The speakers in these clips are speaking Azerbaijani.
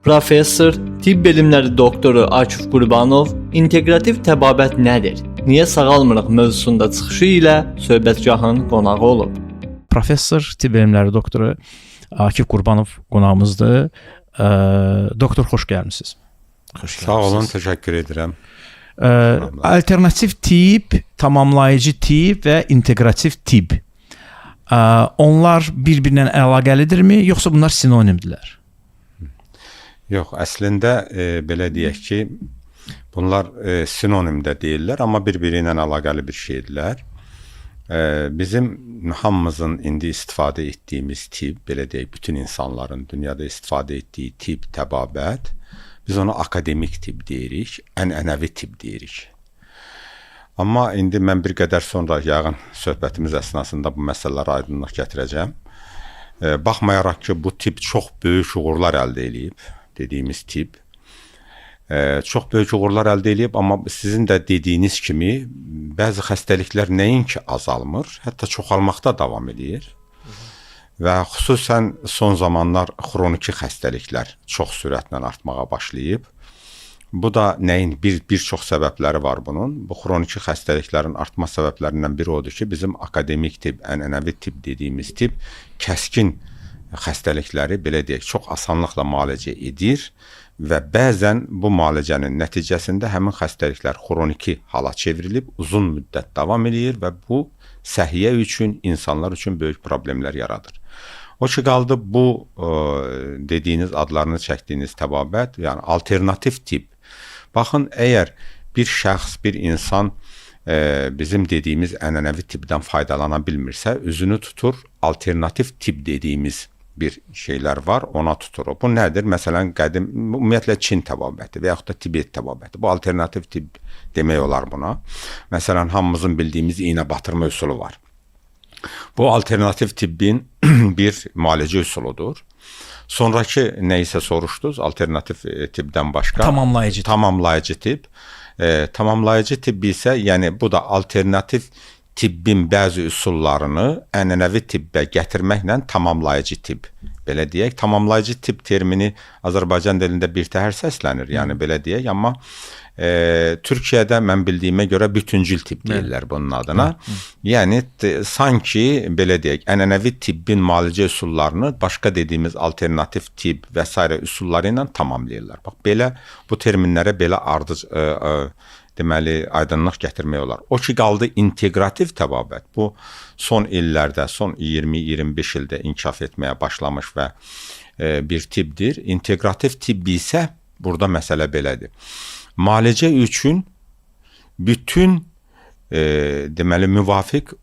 Professor, tibb elmləri doktoru Akif Qurbanov inteqrativ təbabət nədir? Niyə sağalmırıq mövzusunda çıxışı ilə söhbətgahın qonağı olub. Professor, tibb elmləri doktoru Akif Qurbanov qonağımızdır. Doktor, xoş gəlmisiniz. Sağ olun, təşəkkür edirəm. Alternativ tibb, tamamlayıcı tibb və inteqrativ tibb. Onlar bir-birinə əlaqəlidirmi, yoxsa bunlar sinonimdirlər? Yox, əslində belə deyək ki, bunlar sinonimdə deyirlər, amma bir-biri ilə əlaqəli bir şeydirlər. Bizim hamımızın indi istifadə etdiyimiz tibb, belə deyək, bütün insanların dünyada istifadə etdiyi tibb, təbabət, biz ona akademik tibb deyirik, ənənəvi tibb deyirik. Amma indi mən bir qədər sonra yəqin söhbətimiz əsnasında bu məsələlərə aydınlıq gətirəcəm. Baxmayaraq ki, bu tibb çox böyük uğurlar əldə edib, dediyimiz tibb. Çox böyük uğurlar əldə edib, amma sizin də dediyiniz kimi bəzi xəstəliklər nəinki azalmır, hətta çoxalmaqda davam edir. Və xüsusən son zamanlar xroniki xəstəliklər çox sürətlə artmağa başlayıb. Bu da nəyin bir çox səbəbləri var bunun. Bu xroniki xəstəliklərin artma səbəblərindən biri odur ki, bizim akademik tibb, ənənəvi tibb dediyimiz tibb kəskin xəstəlikləri belə deyək, çox asanlıqla müalicə edir və bəzən bu müalicənin nəticəsində həmin xəstəliklər xroniki hala çevrilib, uzun müddət davam edir və bu səhiyyə üçün, insanlar üçün böyük problemlər yaradır. O ki, qaldı bu dediyiniz, adlarını çəkdiyiniz təbabət, yəni alternativ tibb. Baxın, əgər bir şəxs, bir insan bizim dediyimiz ənənəvi tibbdən faydalana bilmirsə, üzünü tutur, alternativ tibb dediyimiz bir şeylər var, ona tutur. Bu nədir? Məsələn, qədim, ümumiyyətlə Çin təbabəti və yaxud da Tibet təbabəti. Bu alternativ tibb demək olar buna. Məsələn, hamımızın bildiyimiz iynə batırma üsulu var. Bu alternativ tibbin bir müalicə üsuludur. Sonraki nəyisə soruşdunuz, alternativ tibbdən başqa? Tamamlayıcı tibb. Tamamlayıcı tibb. Tamamlayıcı tibb isə, yəni bu da alternativ tibbin bəzi üsullarını ənənəvi tibbə gətirməklə tamamlayıcı tibb. Belə deyək, tamamlayıcı tibb termini Azərbaycan dilində birtəhər səslənir, yəni belə deyək, amma Türkiyədə mən bildiyimə görə bütüncül tibb deyirlər bunun adına. Yəni, sanki, belə deyək, ənənəvi tibbin müalicə üsullarını başqa dediyimiz alternativ tibb və s. üsulları ilə tamamlayırlar. Bax, belə, bu terminlərə belə ardıc deməli, aydınlıq gətirmək olar. O ki, qaldı inteqrativ təbabət. Bu, son illərdə, son 20-25 ildə inkişaf etməyə başlamış və bir tibbdir. İnteqrativ tibb isə, burada məsələ belədir. Müalicə üçün bütün, deməli, müvafiq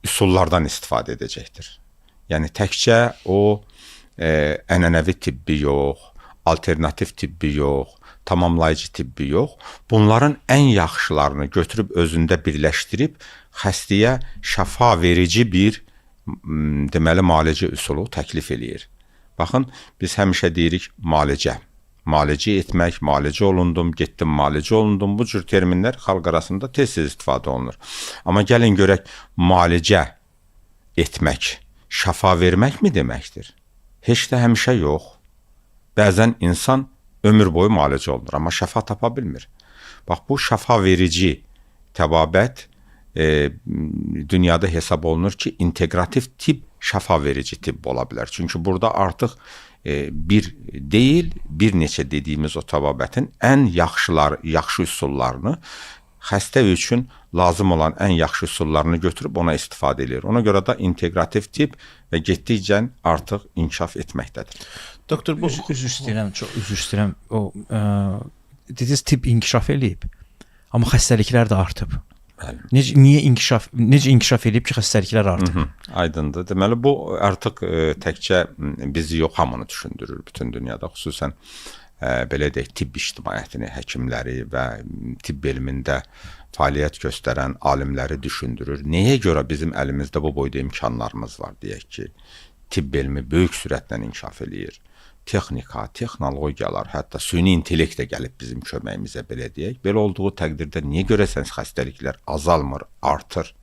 üsullardan istifadə edəcəkdir. Yəni, təkcə o ənənəvi tibbi yox, alternativ tibbi yox, tamamlayıcı tibbi yox, bunların ən yaxşılarını götürüb özündə birləşdirib xəstəyə şəfa verici bir deməli müalicə üsulu təklif eləyir. Baxın, biz həmişə deyirik müalicə. Müalicə etmək, müalicə olundum, getdim, müalicə olundum. Bu cür terminlər xalq arasında tez-tez istifadə olunur. Amma gəlin görək, müalicə etmək, şəfa verməkmi deməkdir? Heç də həmişə yox. Bəzən insan ömür boyu müalicə olunur, amma şəfa tapa bilmir. Bax, bu şəfa verici təbabət dünyada hesab olunur ki, inteqrativ tibb şəfa verici tibb ola bilər. Çünki burada artıq bir deyil, bir neçə dediyimiz o təbabətin ən yaxşı üsullarını, xəstə üçün lazım olan ən yaxşı üsullarını götürüb ona istifadə edir. Ona görə də inteqrativ tibb və getdikcə artıq inkişaf etməkdədir. Doktor, bu üzr istəyirəm. O dediniz tibb inkişaf eləyib, amma xəstəliklər də artıb. Necə inkişaf edib ki, xəstəliklər artıb? Aydındır. Deməli, bu artıq təkcə bizi yox, hamını düşündürür bütün dünyada, xüsusən belə deyək, tibb ictimaiyyətini, həkimləri və tibb elmində fəaliyyət göstərən alimləri düşündürür. Nəyə görə bizim əlimizdə bu boyda imkanlarımız var, deyək ki, tibb elmi böyük sürətlə inkişaf eləyir. Texnika, texnologiyalar, hətta süni intellekt də gəlib bizim köməyimizə, belə deyək. Belə olduğu təqdirdə niyə görəsəniz xəstəliklər azalmır, artır?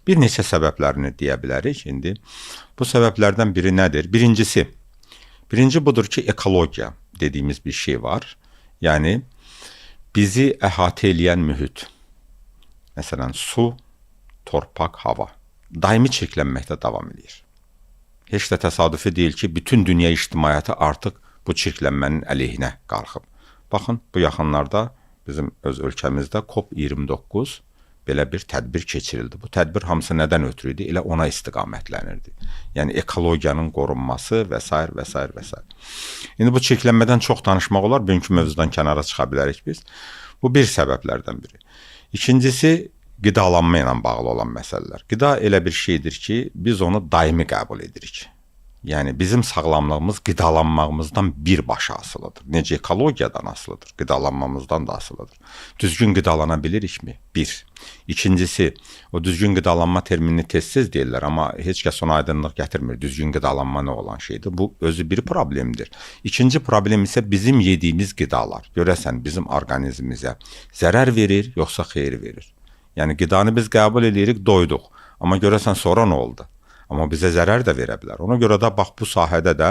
Bir neçə səbəblərini deyə bilərik. İndi bu səbəblərdən biri nədir? Birinci budur ki, ekologiya. dediyimiz bir şey var. Yəni bizi əhatə edən mühit. Məsələn, su, torpaq, hava daimi çirklənməkdə davam edir. Heç də təsadüfi deyil ki, bütün dünya ictimaiyyəti artıq bu çirklənmənin əleyhinə qalxıb. Baxın, bu yaxınlarda bizim öz ölkəmizdə COP29 belə bir tədbir keçirildi. Bu tədbir hamısı nədən ötürü idi? Elə ona istiqamətlənirdi. Yəni ekologiyanın qorunması və s. və s. və s. İndi bu çirklənmədən çox danışmaq olar, bugünkü mövzudan kənara çıxa bilərik biz. Bu bir səbəblərdən biri. İkincisi, qidalanma ilə bağlı olan məsələlər. Qida elə bir şeydir ki, biz onu daimi qəbul edirik. Yəni bizim sağlamlığımız qidalanmağımızdan birbaşa asılıdır. Necə ekologiyadan asılıdır, qidalanmamızdan da asılıdır. Düzgün qidalana bilirikmi? Bir. İkincisi, o düzgün qidalanma terminini tez-tez deyirlər, amma heç kəs ona aydınlıq gətirmir. Düzgün qidalanma nə olan şeydir? Bu özü bir problemdir. İkinci problem isə bizim yediyimiz qidalar. Görəsən bizim orqanizmimizə zərər verir, yoxsa xeyir verir? Yəni qidanı biz qəbul edirik, doyduq. Amma görəsən sonra nə oldu? Amma bizə zərər də verə bilər. Ona görə də bax bu sahədə də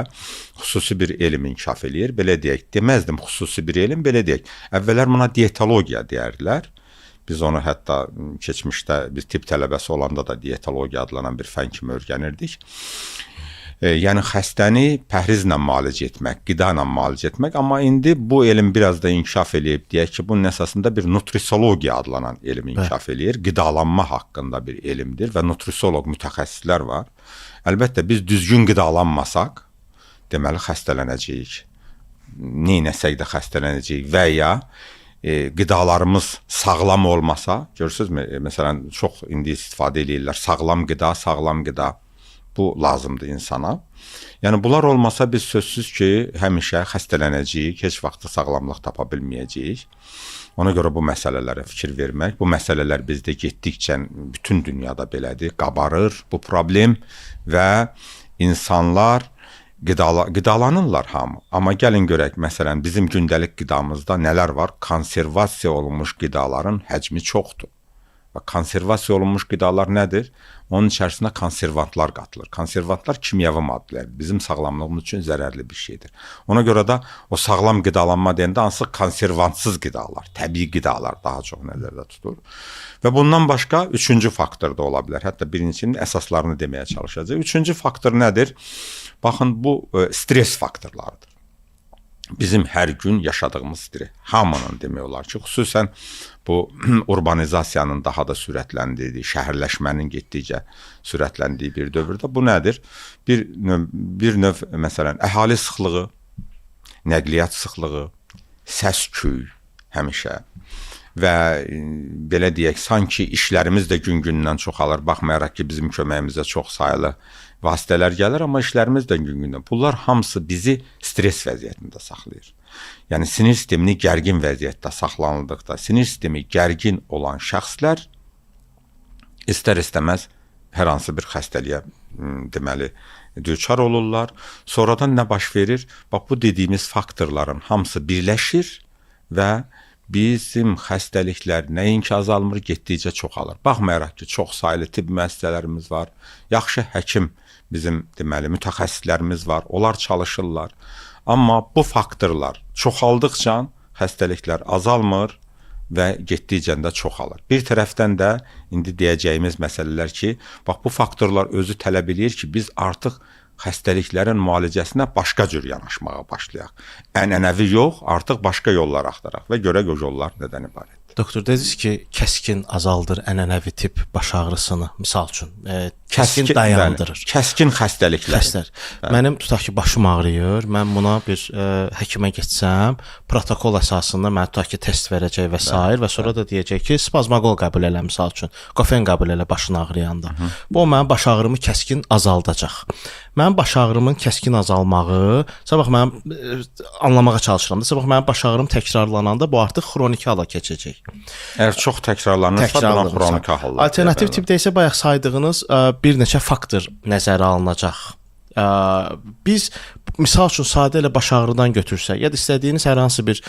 xüsusi bir elm inkişaf eləyir. Belə deyək, deməzdim xüsusi bir elm, belə deyək. Əvvəllər buna diyetologiya deyərdilər. Biz onu hətta keçmişdə biz tibb tələbəsi olanda da diyetologiya adlanan bir fən kimi öyrənirdik. Yəni xəstəni pəhrizlə müalicə etmək, qida ilə müalicə etmək, amma indi bu elm biraz da inkişaf eləyib, deyək ki, bunun əsasında bir nutrisologiya adlanan elm inkişaf eləyir. Qidalanma haqqında bir elmdir və nutrisoloq mütəxəssislər var. Əlbəttə biz düzgün qidalanmasaq, deməli xəstələnəcəyik. Neynəsək də xəstələnəcəyik və ya qidalarımız sağlam olmasa, görürsünüzmü? Məsələn, çox indi istifadə eləyirlər. Sağlam qida. Bu lazımdır insana. Yəni bunlar olmasa biz sözsüz ki, həmişə xəstələnəcəyik, heç vaxt sağlamlıq tapa bilməyəcəyik. Ona görə bu məsələlərə fikir vermək, bu məsələlər bizdə getdikcə bütün dünyada belədir, qabarır bu problem və insanlar qidalanırlar hamı. Amma gəlin görək, məsələn, bizim gündəlik qidamızda nələr var? Konservasiya olunmuş qidaların həcmi çoxdur. Və konservasiya olunmuş qidalar nədir? Onun içərisinə konservantlar qatılır. Konservantlar kimyəvi maddələrdir. Bizim sağlamlığımız üçün zərərli bir şeydir. Ona görə də o sağlam qidalanma deyəndə hansı konservantsız qidalar, təbii qidalar daha çox nəzərdə tutulur. Və bundan başqa üçüncü faktor da ola bilər. Hətta birincinin əsaslarını deməyə çalışacağıq. Üçüncü faktor nədir? Baxın, bu stres faktorlarıdır. Bizim hər gün yaşadığımız stres. Hamının demək olar ki, xüsusən bu urbanizasiyanın daha da sürətləndiyi, şəhərləşmənin getdikcə sürətləndiyi bir dövrdə bu nədir? Bir növ məsələn, əhali sıxlığı, nəqliyyat sıxlığı, səs-küy həmişə və belə deyək, sanki işlərimiz də gün-gündən çoxalır. Baxmayaraq ki, bizim köməyimizə çox sayılı vasitələr gəlir, amma işlərimiz də gün-gündən. Bunlar hamısı bizi stres vəziyyətində saxlayır. Yəni sinir sistemini gərgin vəziyyətdə saxlanıldıqda, sinir sistemi gərgin olan şəxslər istər-istəməz hər hansı bir xəstəliyə deməli düçar olurlar. Sonradan nə baş verir? Bax bu dediyimiz faktorların hamısı birləşir və bizim xəstəliklər nəinki azalmır, getdikcə çoxalır. Baxmayaraq ki, çox saylı tibb müəssisələrimiz var, yaxşı həkim bizim deməli mütəxəssislərimiz var, onlar çalışırlar. Amma bu faktorlar çoxaldıqca xəstəliklər azalmır və getdikcə də çoxalır. Bir tərəfdən də indi deyəcəyimiz məsələlər ki, bax bu faktorlar özü tələb eləyir ki, biz artıq xəstəliklərin müalicəsinə başqa cür yanaşmağa başlayaq. Ənənəvi yox, artıq başqa yollar axtaraq və görək o yollar nədən ibarətdir. Doktor, dediniz ki, kəskin azaldır ənənəvi tip baş ağrısını, misal üçün. Kəskin dayandırır. Bəli, kəskin xəstəliklər. Mənim tutaq ki, başım ağrıyır, mən buna bir həkimə getsəm, protokol əsasında mənə tutaq ki, test verəcək və s. və sonra da deyəcək ki, spazmaqol qəbul elə, misal üçün, qofen qəbul elə başın ağrıyanda. Bu, mənim baş ağrımı kəskin azaldacaq. Mənim baş ağrımın kəskin azalmağı, sabah mənim anlamağa çalışıram da, sabah mənim baş ağrım təkrarlananda bu artıq xroniki hala keçəcək. Əgər çox təkrarlanırsa, buna xroniki hallar. Alternativ tipdə isə bayaq saydığınız bir neçə faktor nəzərə alınacaq. Biz misal üçün sadə elə baş ağrıdan götürsək, ya da istədiyiniz hər hansı bir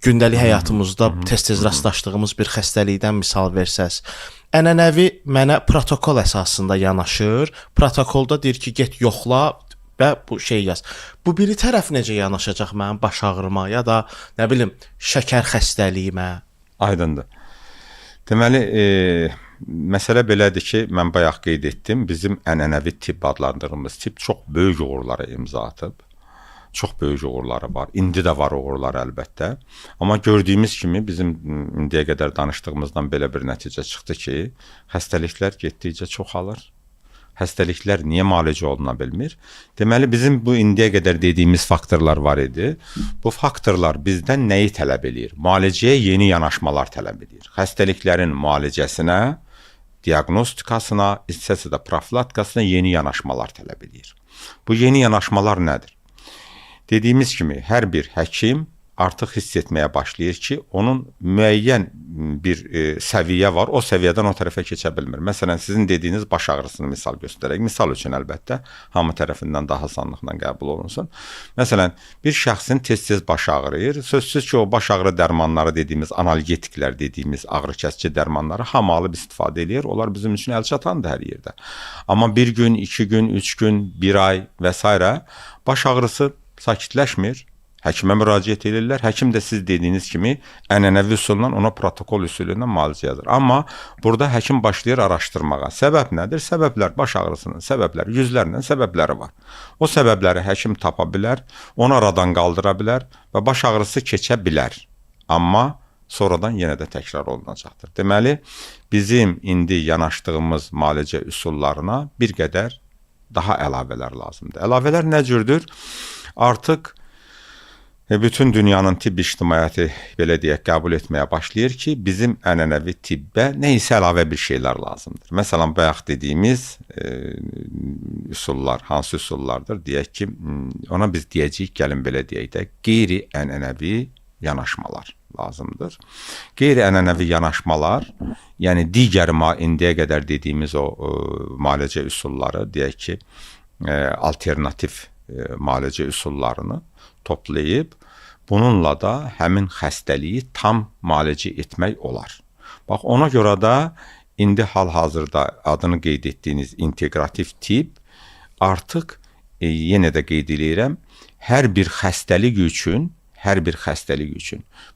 gündəlik həyatımızda tez-tez rastlaşdığımız bir xəstəlikdən misal versəz, ənənəvi mənə protokol əsasında yanaşır. Protokolda deyir ki, get yoxla, və bu şey yaz. Bu biri tərəf necə yanaşacaq mənim baş ağrıma ya da nə bilim şəkər xəstəliyimə? Aydındır. Deməli, məsələ belədir ki, mən bayaq qeyd etdim, bizim ənənəvi tibb adlandırdığımız tibb çox böyük uğurlara imza atıb. Çox böyük uğurları var. İndi də var uğurlar əlbəttə. Amma gördüyümüz kimi bizim indiyə qədər danışdığımızdan belə bir nəticə çıxdı ki, xəstəliklər getdikcə çoxalır. Xəstəliklər niyə müalicə oluna bilmir? Deməli, bizim bu indiyə qədər dediyimiz faktorlar var idi. Bu faktorlar bizdən nəyi tələb edir? Müalicəyə yeni yanaşmalar tələb edir. Xəstəliklərin müalicəsinə, diaqnostikasına, istəsə də profilaktikasına yeni yanaşmalar tələb edir. Bu yeni yanaşmalar nədir? Dediyimiz kimi, hər bir həkim artıq hiss etməyə başlayır ki, onun müəyyən bir səviyyə var, o səviyyədən o tərəfə keçə bilmir. Məsələn, sizin dediyiniz baş ağrısını misal göstərək. Misal üçün əlbəttə, hamı tərəfindən daha asanlıqla qəbul olunsun. Məsələn, bir şəxsin tez-tez baş ağrıyır. Sözsüz ki, o baş ağrı dərmanları dediyimiz, analgetiklər dediyimiz ağrı kəsici dərmanları hamı alıb istifadə edir. Onlar bizim üçün əl çatandır hər yerdə. Amma bir gün, 2 gün, 3 gün, 1 ay və s. baş ağrısı sakitləşmir. Həkimə müraciət edirlər. Həkim də siz dediyiniz kimi ənənəvi üsulla ona protokol üsulu ilə müalicə yazır. Amma burada həkim başlayır araşdırmağa. Səbəb nədir? Səbəblər, baş ağrısının səbəbləri, yüzlərlə səbəbləri var. O səbəbləri həkim tapa bilər, onu aradan qaldıra bilər və baş ağrısı keçə bilər. Amma sonradan yenə də təkrar olunacaqdır. Deməli, bizim indi yanaşdığımız müalicə üsullarına bir qədər daha əlavələr lazımdır. Əlavələr nə cürdür? Artıq bütün dünyanın tibb ictimaiyyəti belə deyək qəbul etməyə başlayır ki, bizim ənənəvi tibbə nə isə əlavə bir şeylər lazımdır. Məsələn, bayaq dediyimiz üsullar, hansı üsullardır? Deyək ki, ona biz deyəcəyik, gəlin belə deyək də, qeyri-ənənəvi yanaşmalar lazımdır. Qeyri-ənənəvi yanaşmalar, yəni digər indiyə qədər dediyimiz o müalicə üsulları, deyək ki, alternativ müalicə üsullarını toplayıb, bununla da həmin xəstəliyi tam müalicə etmək olar. Bax, ona görə də indi hal-hazırda adını qeyd etdiyiniz integrativ tibb artıq, yenə də qeyd edirəm, hər bir xəstəlik üçün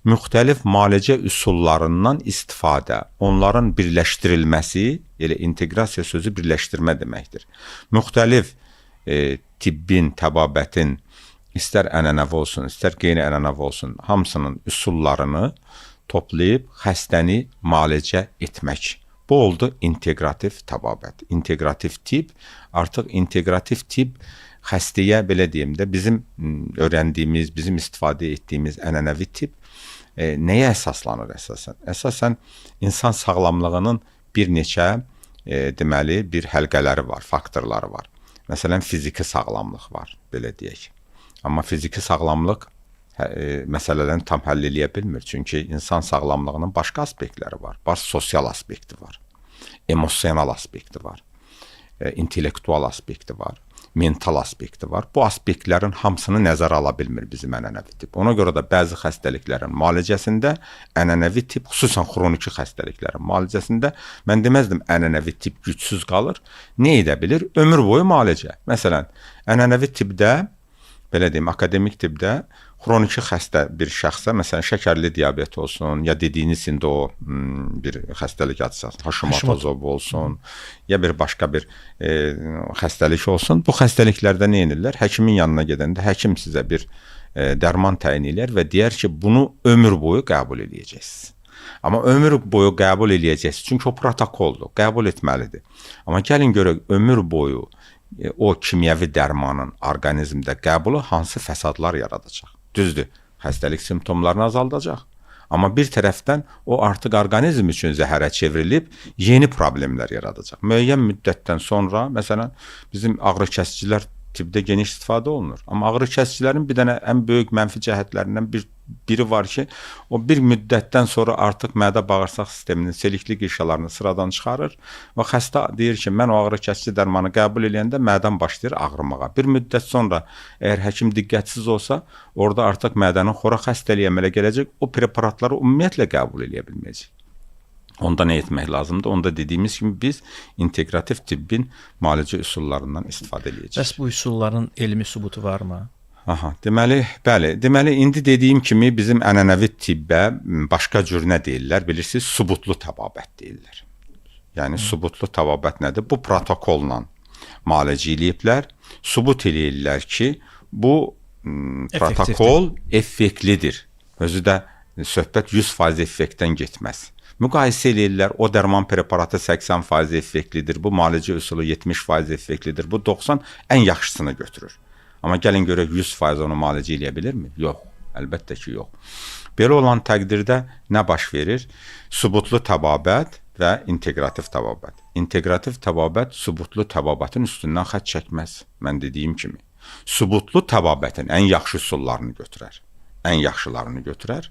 müxtəlif müalicə üsullarından istifadə, onların birləşdirilməsi, elə inteqrasiya sözü birləşdirmə deməkdir. Müxtəlif tibbin, təbabətin, istər ənənəvi olsun, istər qeyri-ənənəvi olsun, hamısının üsullarını toplayıb xəstəni müalicə etmək. Bu oldu integrativ təbabət. Integrativ tibb, artıq integrativ tibb xəstəyə, belə deyim də, bizim öyrəndiyimiz, bizim istifadə etdiyimiz ənənəvi tibb nəyə əsaslanır əsasən? Əsasən, insan sağlamlığının bir neçə, deməli, bir həlqələri var, faktorları var. Məsələn, fiziki sağlamlıq var, belə deyək. Amma fiziki sağlamlıq məsələlərini tam həll eləyə bilmir. Çünki insan sağlamlığının başqa aspektləri var. Sosial aspekti var, emosional aspekti var, intellektual aspekti var, mental aspekti var. Bu aspektlərin hamısını nəzərə ala bilmir bizim ənənəvi tibb. Ona görə də bəzi xəstəliklərin müalicəsində ənənəvi tibb, xüsusən xroniki xəstəliklərin müalicəsində mən deməzdim ənənəvi tibb gücsüz qalır. Nə edə bilir? Ömür boyu müalicə. Məsələn, ənənəvi tibbdə, belə deyim, akademik tibbdə xroniki xəstə bir şəxsə, məsələn, şəkərli diabet olsun, ya dediyiniz indi o bir xəstəlik adsası, Hashimoto olsun, ya bir başqa bir xəstəlik olsun. Bu xəstəliklərdə nə edirlər? Həkimin yanına gedəndə həkim sizə bir dərman təyin edir və deyər ki, bunu ömür boyu qəbul edəcəksiniz. Amma ömür boyu qəbul edəcəksiniz, çünki o protokoldur, qəbul etməlidir. Amma gəlin görək, ömür boyu o kimyəvi dərmanın orqanizmdə qəbulu hansı fəsadlar yaradacaq? Düzdür, xəstəlik simptomlarını azaldacaq. Amma bir tərəfdən o artıq orqanizm üçün zəhərə çevrilib yeni problemlər yaradacaq. Müəyyən müddətdən sonra, məsələn, bizim ağrı kəsicilər tibbdə geniş istifadə olunur. Amma ağrı kəsicilərin bir dənə ən böyük mənfi cəhətlərindən biri var ki, o bir müddətdən sonra artıq mədə-bağırsaq sisteminin selikli qişalarını sıradan çıxarır və xəstə deyir ki, mən o ağrı kəsici dərmanı qəbul edəndə mədəm başlayır ağrımağa. Bir müddət sonra, əgər həkim diqqətsiz olsa, orada artıq mədənin xora xəstəliyi əmələ gələcək, o preparatları ümumiyyətlə qəbul edə bilməyəcək. Onda nə etmək lazımdır? Onda dediyimiz kimi biz inteqrativ tibbin müalicə üsullarından istifadə edəcəyik. Bəs bu üsulların elmi sübutu varmı? Aha, deməli, bəli. Deməli, indi dediyim kimi bizim ənənəvi tibbə başqa cür nə deyirlər? Bilirsiniz, sübutlu təbabət deyirlər. Yəni sübutlu təbabət nədir? Bu protokolla müalicə eləyiblər. Sübut eləyirlər ki, bu protokol effektlidir. Özü də söhbət 100% effektdən getməz. Müqayisə eləyirlər, o dərman preparatı 80% effektlidir, bu müalicə üsulu 70% effektlidir, bu 90 ən yaxşısını götürür. Amma gəlin görək 100% onu müalicə eləyə bilirmi? Yox, əlbəttə ki, yox. Belə olan təqdirdə nə baş verir? Sübutlu təbabət və inteqrativ təbabət. İnteqrativ təbabət sübutlu təbabətin üstündən xətt çəkməz. Mən dediyim kimi. Sübutlu təbabətin ən yaxşı üsullarını götürər. Ən yaxşılarını götürər.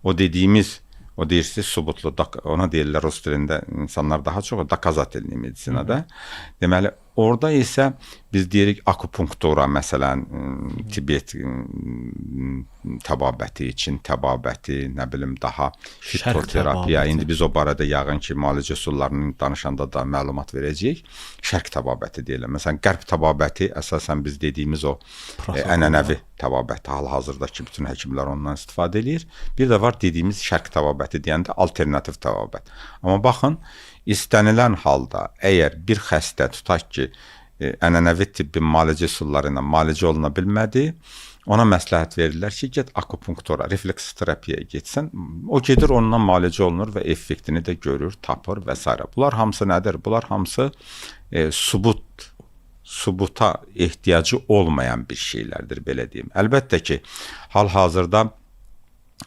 O dediyimiz, o deyirsiniz sübutlu, ona deyirlər rus dilində insanlar daha çox dokazatelli medisinada. Deməli, orada isə biz deyirik akupunktura, məsələn, Tibet təbabəti, Çin təbabəti, nə bilim daha fitoterapiya. İndi biz o barədə yəqin ki, müalicə üsullarını danışanda da məlumat verəcəyik. Şərq təbabəti deyirlər. Məsələn, qərb təbabəti əsasən biz dediyimiz o ənənəvi təbabəti, hal-hazırdakı bütün həkimlər ondan istifadə edir. Bir də var dediyimiz şərq təbabəti deyəndə alternativ təbabət. Amma baxın, istənilən halda əgər bir xəstə tutaq ki, ənənəvi tibbin müalicə üsulları ilə müalicə oluna bilmədi, ona məsləhət verirlər ki, get akupunktura, refleks terapiyaya getsən, o gedir ondan müalicə olunur və effektini də görür, tapır və s. Bunlar hamısı nədir? Bunlar hamısı sübuta ehtiyacı olmayan bir şeylərdir, belə deyim. Əlbəttə ki, hal-hazırda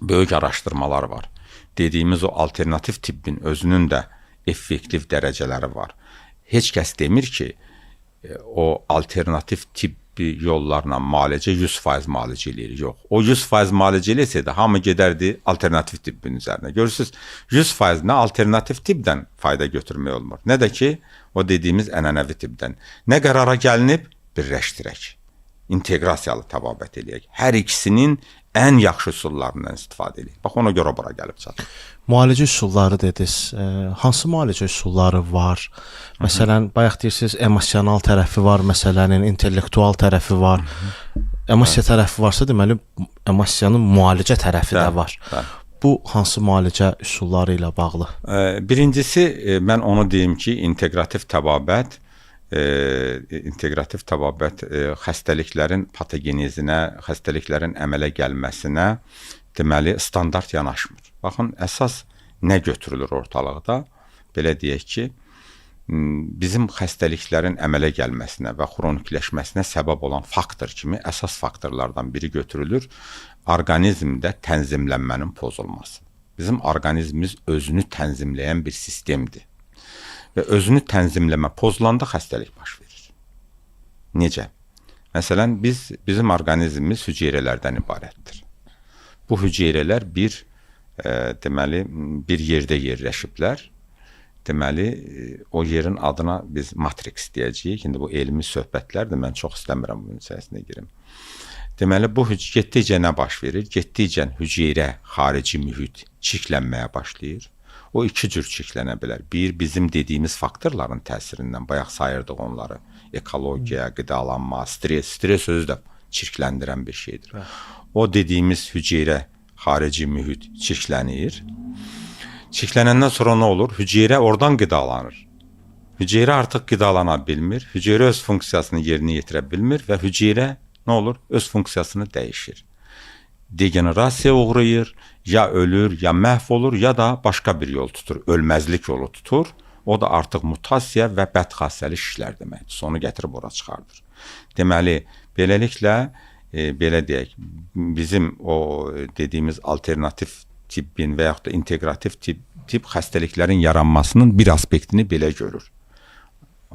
böyük araşdırmalar var. Dediyimiz o alternativ tibbin özünün də effektiv dərəcələri var. Heç kəs demir ki, o alternativ tibbi yollarla müalicə 100% müalicə eləyir. Yox. O 100% müalicə eləsəydi, hamı gedərdi alternativ tibbin üzərinə. Görürsünüz, 100% nə alternativ tibbdən fayda götürmək olmur, nə də ki, o dediyimiz ənənəvi tibbdən. Nə qərara gəlinib? Birləşdirək. İnteqrasiyalı təbabət eləyək. Hər ikisinin ən yaxşı üsullarından istifadə edək. Bax, ona görə bura gəlib çatır. Müalicə üsulları dediniz. Hansı müalicə üsulları var? Məsələn, bayaq deyirsiniz, emosional tərəfi var, məsələnin intellektual tərəfi var. Emosiya tərəfi varsa, deməli, emosiyanın müalicə tərəfi də var. Bu hansı müalicə üsulları ilə bağlı? Birincisi, mən onu deyim ki, inteqrativ təbabət xəstəliklərin patogenezinə, xəstəliklərin əmələ gəlməsinə deməli standart yanaşmır. Baxın, əsas nə götürülür ortalıqda? Belə deyək ki, bizim xəstəliklərin əmələ gəlməsinə və xronikləşməsinə səbəb olan faktor kimi əsas faktorlardan biri götürülür. Orqanizmdə tənzimlənmənin pozulması. Bizim orqanizmimiz özünü tənzimləyən bir sistemdir. Və özünü tənzimləmə pozulanda xəstəlik baş verir. Necə? Məsələn, bizim orqanizmimiz hüceyrələrdən ibarətdir. Bu hüceyrələr bir yerdə yerləşiblər. Deməli, o yerin adına biz matrix deyəcəyik. İndi bu elmi söhbətlərdir, mən çox istəmirəm bunun içərisinə girim. Deməli, bu getdikcə nə baş verir? Getdikcə hüceyrə, xarici mühit çirklənməyə başlayır. O iki cür çirklənə bilər. Bir, bizim dediyimiz faktorların təsirindən, bayaq sayırdıq onları. Ekologiya, qidalanma, stres. Stres özü də çirkləndirən bir şeydir. O dediyimiz hüceyrə, xarici mühit çirklənir. Çirklənəndən sonra nə olur? Hüceyrə oradan qidalanır. Hüceyrə artıq qidalana bilmir. Hüceyrə öz funksiyasını yerinə yetirə bilmir və hüceyrə nə olur? Öz funksiyasını dəyişir. Degenerasiya uğrayır, ya ölür, ya məhv olur, ya da başqa bir yol tutur, ölməzlik yolu tutur. O da artıq mutasiya və bədxassəli işlər deməkdir. Sonu gətirib ora çıxardır. Deməli, beləliklə, belə deyək, bizim o dediyimiz alternativ tibbin və yaxud da inteqrativ tibb xəstəliklərin yaranmasının bir aspektini belə görür.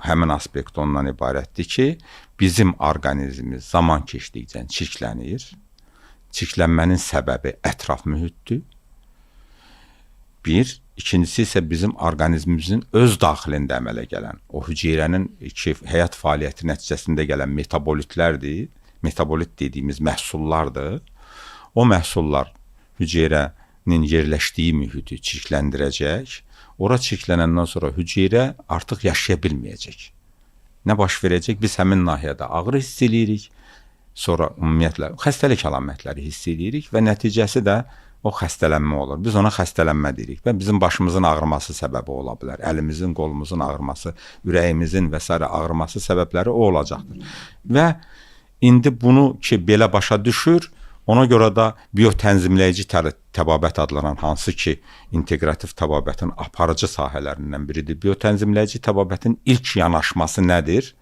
Həmin aspekt ondan ibarətdir ki, bizim orqanizmimiz zaman keçdikcə çirklənir. Çirklənmənin səbəbi ətraf mühitdir. Bir, ikincisi isə bizim orqanizmimizin öz daxilində əmələ gələn, o hüceyrənin həyat fəaliyyəti nəticəsində gələn metabolit dediyimiz məhsullardır. O məhsullar hüceyrə hüceyrənin yerləşdiyi mühiti çirkləndirəcək. Ora çirklənəndən sonra hüceyrə artıq yaşaya bilməyəcək. Nə baş verəcək? Biz həmin nahiyədə ağrı hiss edirik. Sonra ümumiyyətlə xəstəlik əlamətləri hiss edirik və nəticəsi də o xəstələnmə olur. Biz ona xəstələnmə deyirik və bizim başımızın ağrıması səbəbi ola bilər. Əlimizin, qolumuzun ağrıması, ürəyimizin və s. ağrıması səbəbləri o olacaqdır. Və indi bunu ki belə başa düşür, ona görə də biotənzimləyici təbabət adlanan, hansı ki inteqrativ təbabətin aparıcı sahələrindən biridir. Biotənzimləyici təbabətin ilk yanaşması nədir?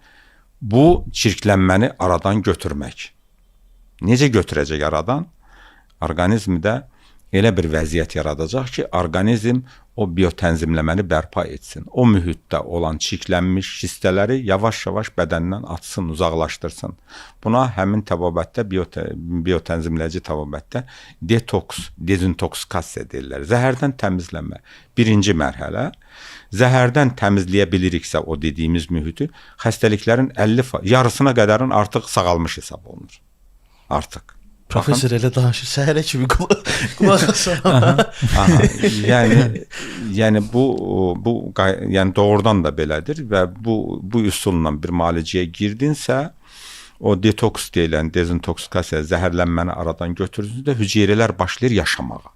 Bu çirklənməni aradan götürmək. Necə götürəcək aradan? Orqanizmdə elə bir vəziyyət yaradacaq ki, orqanizm o biotənzimləməni bərpa etsin. O mühitdə olan çirklənmiş hissələri yavaş-yavaş bədəndən atsın, uzaqlaşdırsın. Buna həmin təbabətdə, biotənzimləyici təbabətdə detoks, dezintoksikasiya deyirlər. Zəhərdən təmizlənmə. Birinci mərhələ. Zəhərdən təmizləyə biliriksə o dediyimiz mühiti, xəstəliklərin 50%, yarısına qədərin artıq sağalmış hesab olunur. Artıq. Professor elə danışır, səhərə kimi qulaq asıram. Yəni bu yəni doğrudan da belədir və bu üsulla bir müalicəyə girdinsə, o detoks deyilən dezintoksikasiya, zəhərlənməni aradan götürdüyündə hüceyrələr başlayır yaşamağa.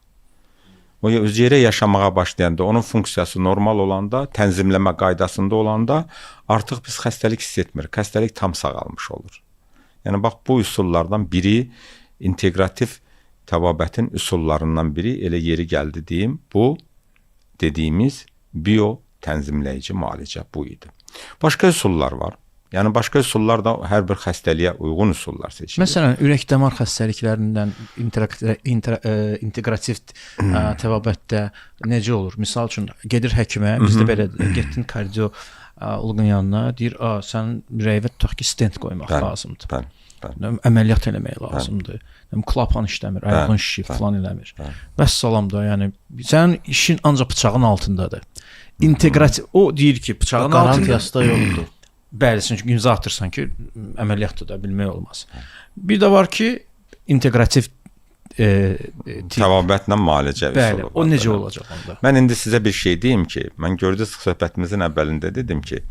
O hüceyrə yaşamağa başlayanda, onun funksiyası normal olanda, tənzimləmə qaydasında olanda artıq biz xəstəlik hiss etmirik. Xəstəlik tam sağalmış olur. Yəni bax bu üsullardan biri, inteqrativ təbabətin üsullarından biri, elə yeri gəldi deyim, bu dediyimiz biotənzimləyici müalicə bu idi. Başqa üsullar var. Yəni başqa üsullar da hər bir xəstəliyə uyğun üsullar seçilir. Məsələn, ürək-damar xəstəliklərindən inteqrativ təbabətdə necə olur? Misal üçün gedir həkimə, bizdə belə getdin kardioloqun yanına, deyir, sənin ürəyinə tutaq ki, stent qoymaq lazımdır. Bəli. Əməliyyat eləmək lazımdır. Klapan işləmir, ayağın şişib falan eləmir. Vəssalam da, yəni sənin işin ancaq bıçağın altındadır. İnteqrativ, o deyir ki, bıçağın qarantiyası da yoxdur. Bəli, çünki imza atırsan ki, əməliyyatda da bilmək olmaz. Bir də var ki, inteqrativ təbabətlə müalicə üsulu. Bəli, o necə olacaq onda? Mən indi sizə bir şey deyim ki, mən gördünüz söhbətimizin əvvəlində dedim ki,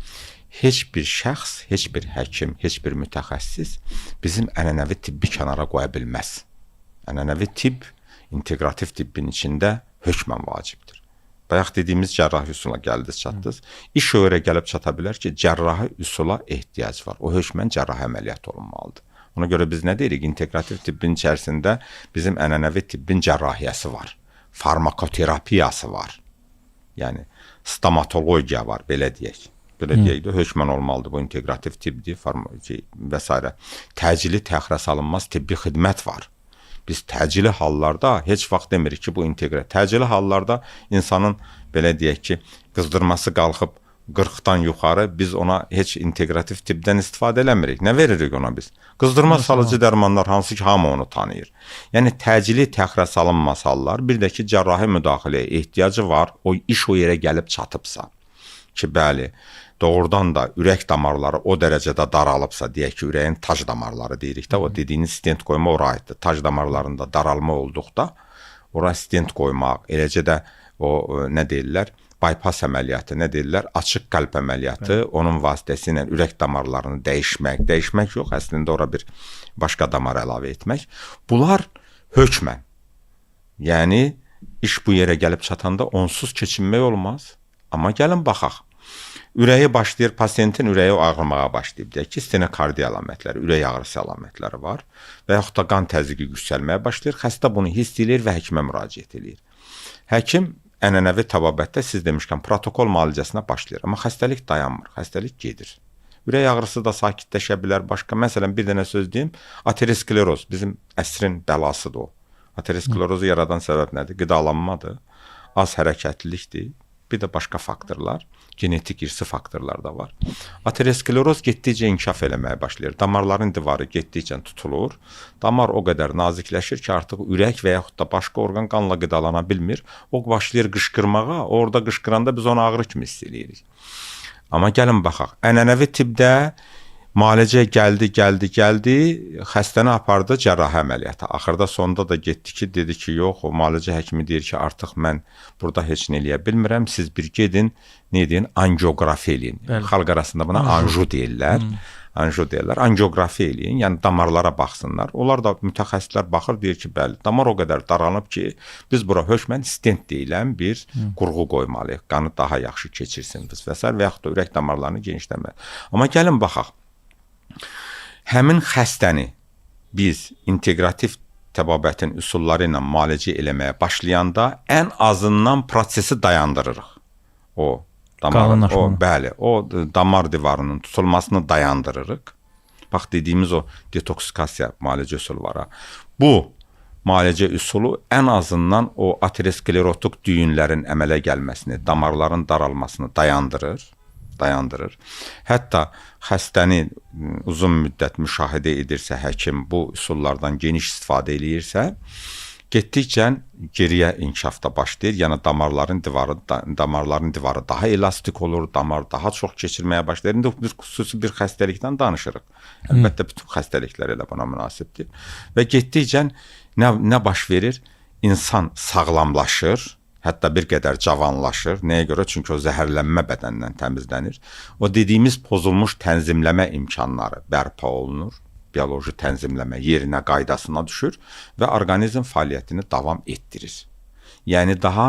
heç bir şəxs, heç bir həkim, heç bir mütəxəssis bizim ənənəvi tibbi kənara qoya bilməz. Ənənəvi tibb inteqrativ tibbin içində hökmən vacibdir. Bayaq dediyimiz cərrahi üsula gəldiniz, çatdınız. İş o yerə gəlib çata bilər ki, cərrahi üsula ehtiyac var. O hökmən cərrahi əməliyyat olunmalıdır. Ona görə biz nə deyirik? İnteqrativ tibbin içərisində bizim ənənəvi tibbin cərrahiyyəsi var. Farmakoterapiyası var. Yəni stomatologiya var, belə deyək. Belə deyək də hökmən olmalıdır. Bu inteqrativ tibbdir, və s. Təcili təxirə salınmaz tibbi xidmət var. Biz təcili hallarda heç vaxt demirik ki, bu inteqrativ. Təcili hallarda insanın, belə deyək ki, qızdırması qalxıb 40-dan yuxarı, biz ona heç inteqrativ tibbdən istifadə eləmirik. Nə veririk ona biz? Qızdırma salıcı dərmanlar, hansı ki, hamı onu tanıyır. Yəni, təcili təxirə salınmaz hallar, bir də ki, cərrahi müdaxiləyə ehtiyacı var, o iş o yerə gəlib çatıbsa. Ki, bəli, doğrudan da ürək damarları o dərəcədə daralıbsa, deyək ki, ürəyin tac damarları deyirik də, o dediyiniz stent qoyma ora aiddir. Tac damarlarında daralma olduqda, ora stent qoymaq, eləcə də o, nə deyirlər, bypass əməliyyatı, nə deyirlər, açıq qəlb əməliyyatı, onun vasitəsilə ürək damarlarını dəyişmək yox, əslində ora bir başqa damar əlavə etmək. Bunlar hökmən, yəni iş bu yerə gəlib çatanda onsuz keçinmək olmaz, amma gəlin baxaq. Ürəyi başlayır, pasiyentin ürəyi ağrımağa başlayıb, deyək ki, stenokardiya əlamətləri, ürək ağrısı əlamətləri var və yaxud da qan təzyiqi yüksəlməyə başlayır, xəstə bunu hiss edir və həkimə müraciət edir. Həkim ənənəvi təbabətdə siz demişkən protokol müalicəsinə başlayır, amma xəstəlik dayanmır, xəstəlik gedir. Ürək ağrısı da sakitləşə bilər, başqa, məsələn, bir dənə söz deyim, ateroskleroz bizim əsrin bəlasıdır o. Aterosklerozu yaradan səbəb nədir? Qidalanmadır, az hərəkətlilikdir. Bir də başqa faktorlar, genetik irsi faktorlar da var. Ateroskleroz getdikcə inkişaf eləməyə başlayır. Damarların divarı getdikcə tutulur. Damar o qədər nazikləşir ki, artıq ürək və yaxud da başqa orqan qanla qidalana bilmir. O başlayır qışqırmağa, orada qışqıranda biz onu ağrı kimi hiss edirik. Amma gəlin baxaq, ənənəvi tibbdə müalicə gəldi, xəstəni apardı cərrahi əməliyyata. Axırda sonda da getdi ki, dedi ki, yox, o müalicə həkimi deyir ki, artıq mən burada heç nə eləyə bilmirəm. Siz bir gedin, nə deyin, angiografi eləyin. Xalq arasında buna anju deyirlər. Anju deyirlər. Angiografi eləyin, yəni damarlara baxsınlar. Onlar da mütəxəssislər baxır, deyir ki, bəli, damar o qədər daranıb ki, biz bura hökmən stent deyilən bir qurğu qoymalıyıq. Qanı daha yaxşı keçirsin və s. və yaxud da ürək damarlarını genişləmək. Amma gəlin baxaq. Həmin xəstəni biz inteqrativ təbabətin üsulları ilə müalicə eləməyə başlayanda ən azından prosesi dayandırırıq. O damar divarının tutulmasını dayandırırıq. Bax dediyimiz o detoksikasiya müalicə üsulu var. Bu müalicə üsulu ən azından o aterosklerotik düyünlərin əmələ gəlməsini, damarların daralmasını dayandırır. Hətta xəstəni uzun müddət müşahidə edirsə, həkim bu üsullardan geniş istifadə eləyirsə, getdikcə geriyə inkişafda başlayır. Yəni damarların divarı daha elastik olur, damar daha çox keçirməyə başlayır. İndi xüsusi bir xəstəlikdən danışırıq. Əlbəttə bütün xəstəliklər elə buna münasibdir. Və getdikcə nə baş verir? İnsan sağlamlaşır. Hətta bir qədər cavanlaşır. Nəyə görə? Çünki o zəhərlənmə bədəndən təmizlənir. O dediyimiz pozulmuş tənzimləmə imkanları bərpa olunur. Bioloji tənzimləmə yerinə, qaydasına düşür və orqanizm fəaliyyətini davam etdirir. Yəni daha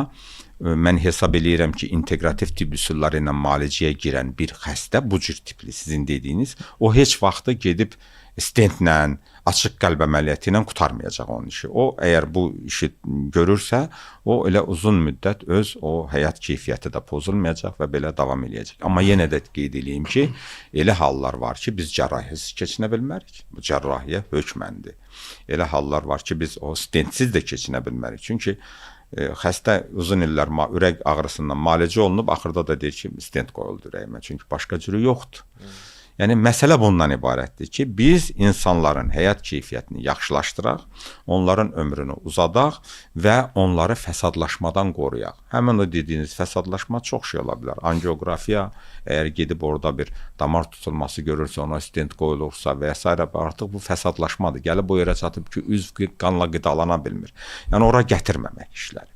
mən hesab eləyirəm ki, inteqrativ tibb üsulları ilə müalicəyə girən bir xəstə bu cür tipli sizin dediyiniz, o heç vaxtı gedib stentlə, açıq qəlb əməliyyatı ilə qurtarmayacaq onun işi. O əgər bu işi görürsə, o elə uzun müddət öz o həyat keyfiyyəti də pozulmayacaq və belə davam eləyəcək. Amma yenə də qeyd edeyim ki, elə hallar var ki, biz cərrahisiz keçinə bilmərik. Bu cərrahiyyə hökməndir. Elə hallar var ki, biz o stentsiz də keçinə bilmərik. Çünki xəstə uzun illər ürək ağrısından müalicə olunub, axırda da deyir ki, stent qoyuldu ürəyimə. Çünki başqa cürü yoxdur. Yəni məsələ bundan ibarətdir ki, biz insanların həyat keyfiyyətini yaxşılaşdıraq, onların ömrünü uzadaq və onları fəsadlaşmadan qoruyaq. Həmin o dediyiniz fəsadlaşma çox şey ola bilər. Angiografiya, əgər gedib orada bir damar tutulması görürsə, ona stent qoyulursa və s. artıq bu fəsadlaşmadır. Gəlib o yerə çatıb ki, üzv qanla qidalana bilmir. Yəni ora gətirməmək işləri.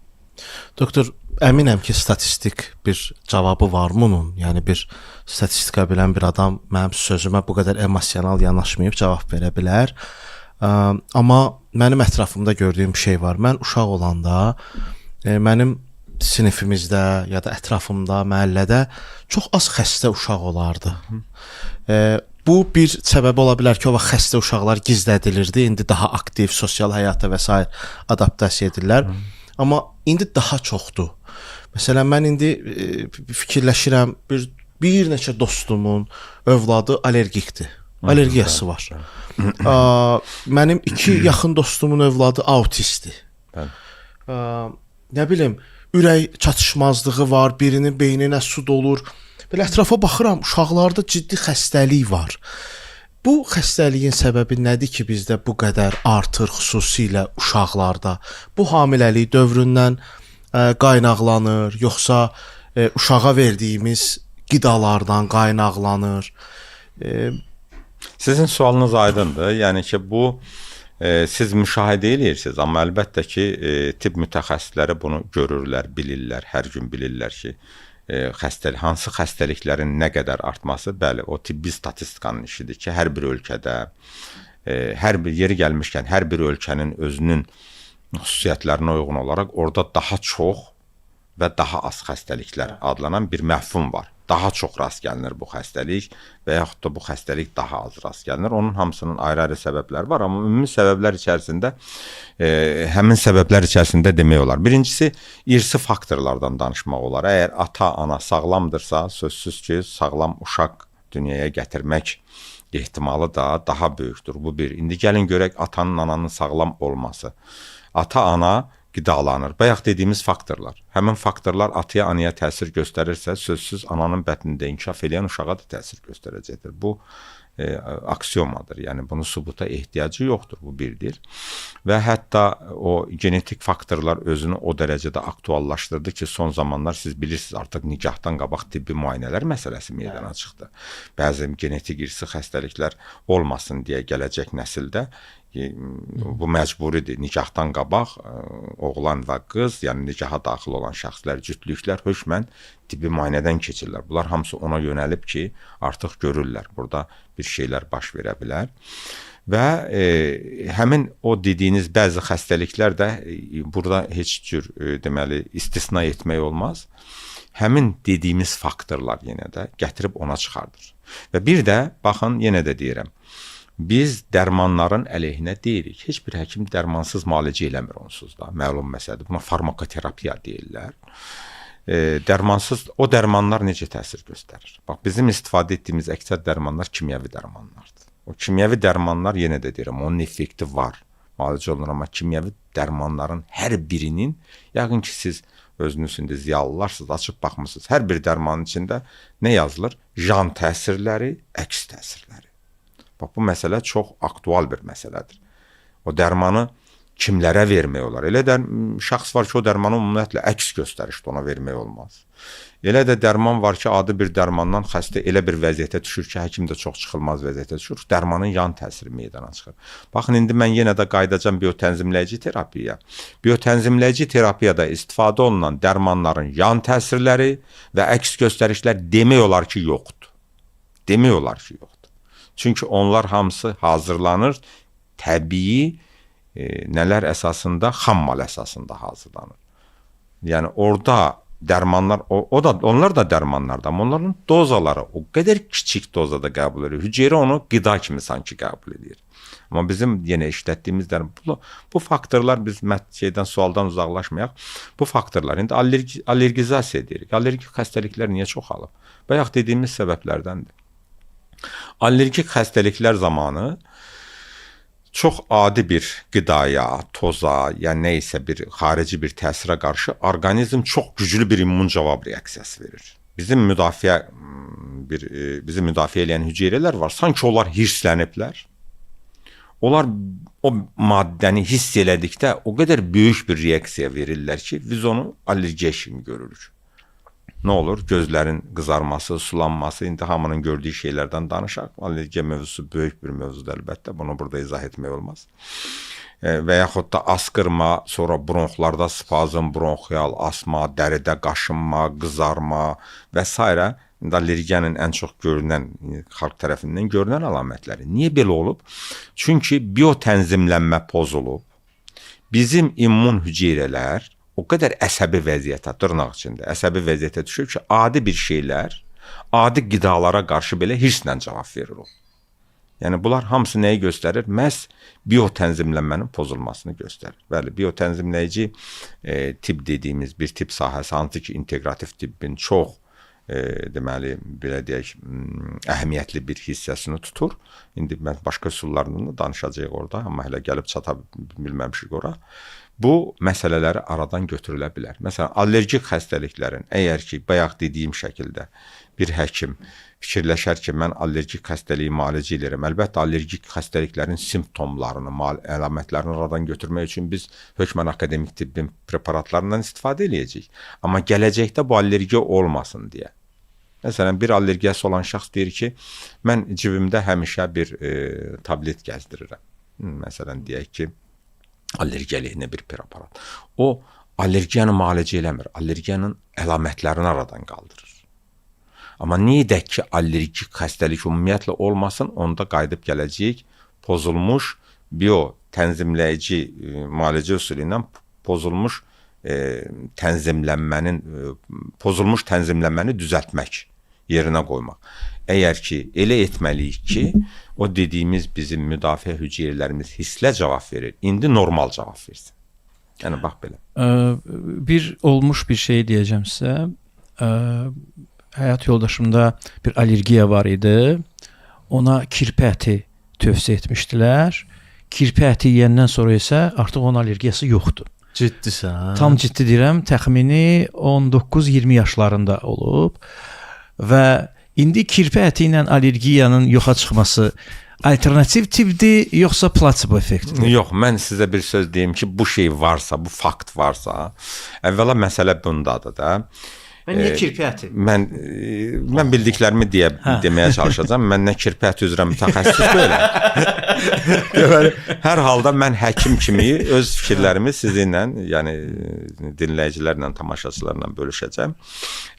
Doktor, əminəm ki, statistik bir cavabı var bunun. Yəni bir statistika bilən bir adam mənim sözümə bu qədər emosional yanaşmayıb cavab verə bilər. Amma mənim ətrafımda gördüyüm bir şey var. Mən uşaq olanda mənim sinifimizdə ya da ətrafımda, məhəllədə çox az xəstə uşaq olardı. Bu bir səbəbi ola bilər ki, o vaxt xəstə uşaqlar gizlədilirdi. İndi daha aktiv sosial həyata və s. adaptasiya edirlər. Amma indi daha çoxdur. Məsələn, mən indi fikirləşirəm, bir neçə dostumun övladı allergikdir. Allergiyası var. Mənim 2 yaxın dostumun övladı autistdir. Nə bilim, ürək çatışmazlığı var, birinin beyninə su dolur. Belə ətrafa baxıram, uşaqlarda ciddi xəstəlik var. Bu xəstəliyin səbəbi nədir ki, bizdə bu qədər artır, xüsusilə uşaqlarda? Bu hamiləlik dövründən qaynaqlanır, yoxsa uşağa verdiyimiz qidalardan qaynaqlanır? Sizin sualınız aydındır. Yəni ki, bu siz müşahidə edirsiniz, amma əlbəttə ki, tibb mütəxəssisləri bunu görürlər, bilirlər, hər gün bilirlər ki, hansı xəstəliklərin nə qədər artması, bəli, o tibbi statistikanın işidir ki, hər bir ölkədə, hər bir yeri gəlmişkən, hər bir ölkənin özünün xüsusiyyətlərinə uyğun olaraq orada daha çox və daha az xəstəliklər adlanan bir məfhum var. Daha çox rast gəlinir bu xəstəlik və yaxud da bu xəstəlik daha az rast gəlinir. Onun hamısının ayrı-ayrı səbəbləri var, amma ümumi səbəblər içərisində həmin səbəblər içərisində demək olar. Birincisi, irsi faktorlardan danışmaq olar. Əgər ata-ana sağlamdırsa, sözsüz ki, sağlam uşaq dünyaya gətirmək ehtimalı da daha böyükdür. Bu bir. İndi gəlin görək atanın, ananın sağlam olması. Ata-ana qidalanır. Bayaq dediyimiz faktorlar. Həmin faktorlar ataya, anaya təsir göstərirsə, sözsüz ananın bətnində inkişaf edən uşağa da təsir göstərəcəkdir. Bu aksiomadır. Yəni bunu sübuta ehtiyacı yoxdur, bu birdir. Və hətta o genetik faktorlar özünü o dərəcədə aktuallaşdırdı ki, son zamanlar siz bilirsiniz, artıq nikahdan qabaq tibbi müayinələr məsələsi meydana çıxdı. Bəzi genetik irsi xəstəliklər olmasın deyə gələcək nəsildə bu məcburidir. Nikahdan qabaq oğlan və qız, yəni nikaha daxil olan şəxslər, cütlüklər hökmən tibbi müayinədən keçirlər. Bunlar hamısı ona yönəlib ki, artıq görürlər. Burada bir şeylər baş verə bilər. Və həmin o dediyiniz bəzi xəstəliklər də burada heç cür deməli istisna etmək olmaz. Həmin dediyimiz faktorlar yenə də gətirib ona çıxardır. Və bir də baxın, yenə də deyirəm, biz dərmanların əleyhinə deyirik. Heç bir həkim dərmansız müalicə eləmir onsuz da. Məlum məsələdir. Buna farmakoterapiya deyirlər. Dərmansız o dərmanlar necə təsir göstərir? Bax, bizim istifadə etdiyimiz əksər dərmanlar kimyəvi dərmanlardır. O kimyəvi dərmanlar, yenə də deyirəm, onun effekti var. Müalicə olunur, amma kimyəvi dərmanların hər birinin, yəqin ki, siz özünüzündə ziyalılılarsınız, açıb baxmısınız. Hər bir dərmanın içində nə yazılır? Yan təsirləri, əks təsirləri. Bax, bu məsələ çox aktual bir məsələdir. O dərmanı kimlərə vermək olar? Elə də şəxs var ki, o dərmanı ümumiyyətlə əks göstərişdə ona vermək olmaz. Elə də dərman var ki, adi bir dərmandan xəstə elə bir vəziyyətə düşür ki, həkim də çox çıxılmaz vəziyyətə düşür. Dərmanın yan təsiri meydana çıxır. Baxın, indi mən yenə də qayıdacam biotənzimləyici terapiyaya. Biotənzimləyici terapiyada istifadə olunan dərmanların yan təsirləri və əks göstərişlər demək olar ki, yoxdur. Demək olar ki, yoxdur. Çünki onlar hamısı hazırlanır, təbii nələr əsasında, xammal əsasında hazırlanır. Yəni orada dərmanlar, onlar da dərmanlardır, amma onların dozaları o qədər kiçik dozada qəbul edir. Hüceyrə onu qida kimi sanki qəbul edir. Amma bizim yenə işlətdiyimiz bu faktorlar, biz sualdan uzaqlaşmayaq. Bu faktorlar, indi allergizasiya deyirik. Allergik xəstəliklər niyə çoxalıb? Bayaq dediyimiz səbəblərdəndir. Allergik xəstəliklər zamanı çox adi bir qidaya, toza, yəni nə isə bir xarici bir təsirə qarşı orqanizm çox güclü bir immun cavab reaksiyası verir. Bizim müdafiə edən hüceyrələr var. Sanki onlar hirsləniblər. Onlar o maddəni hiss elədikdə o qədər böyük bir reaksiya verirlər ki, biz onu allergiya kimi görürük. Nə olur? Gözlərin qızarması, sulanması, indi hamının gördüyü şeylərdən danışaq. Allergiya mövzusu böyük bir mövzudur əlbəttə. Bunu burada izah etmək olmaz. Və yaxud da asqırma, sonra bronxlarda spazm, bronxial asma, dəridə qaşınma, qızarma və s. İndi allergiyanın ən çox görünən, xalq tərəfindən görünən əlamətləri. Niyə belə olub? Çünki biotənzimlənmə pozulub. Bizim immun hüceyrələr o qədər əsəbi vəziyyətə, dırnaq içində əsəbi vəziyyətə düşür ki, adi bir şeylər, adi qidalara qarşı belə hirslə cavab verir o. Yəni, bunlar hamısı nəyi göstərir? Məhz biotənzimlənmənin pozulmasını göstərir. Bəli, biotənzimləyici tibb dediyimiz bir tibb sahəsi, hansı ki, integrativ tibbin çox, deməli, belə deyək, əhəmiyyətli bir hissəsini tutur. İndi mən başqa üsullarından da danışacağıq orada, amma hələ gəlib çata bilməmişik ora. Bu məsələləri aradan götürülə bilər. Məsələn, allergik xəstəliklərin, əgər ki, bayaq dediyim şəkildə bir həkim fikirləşər ki, mən allergik xəstəliyi müalicə edirəm. Əlbəttə, allergik xəstəliklərin simptomlarını, əlamətlərini aradan götürmək üçün biz hökmən akademik tibbin preparatlarından istifadə edəcəyik. Amma gələcəkdə bu allergiya olmasın deyə. Məsələn, bir allergiyası olan şəxs deyir ki, mən cibimdə həmişə bir tablet gəzdirirəm. Məsələn, deyək ki, allergiya əleyhinə bir preparat. O, allergiyanı müalicə eləmir, allergiyanın əlamətlərini aradan qaldırır. Amma niyə edək ki, allergik xəstəlik ümumiyyətlə olmasın, onda qayıdıb gələcəyik, pozulmuş biotənzimləyici müalicə üsulu ilə pozulmuş tənzimlənməni düzəltmək, yerinə qoymaq. Əgər ki, elə etməliyik ki, o dediyimiz bizim müdafiə hüceyrələrimiz hisslə cavab verir, indi normal cavab versin. Yəni, bax belə. Bir olmuş bir şey deyəcəm sizə. Həyat yoldaşımda bir allergiya var idi. Ona kirpi əti tövsiyə etmişdilər. Kirpi əti yeyəndən sonra isə artıq onun allergiyası yoxdur. Ciddisən? Tam ciddi deyirəm, təxmini 19-20 yaşlarında olub və İndi kirpi əti ilə allergiyanın yoxa çıxması alternativ tipdir, yoxsa plasebo effektidir? Yox, mən sizə bir söz deyim ki, bu şey varsa, bu fakt varsa, əvvəla məsələ bundadır da. Və niyə kirpi əti? Mən bildiklərimi deməyə çalışacağam. Mən nə kirpi əti üzrə mütəxəssis deyiləm. Deməli, hər halda mən həkim kimi öz fikirlərimi sizinlə, yəni dinləyicilərlə, tamaşaçılarla bölüşəcəm.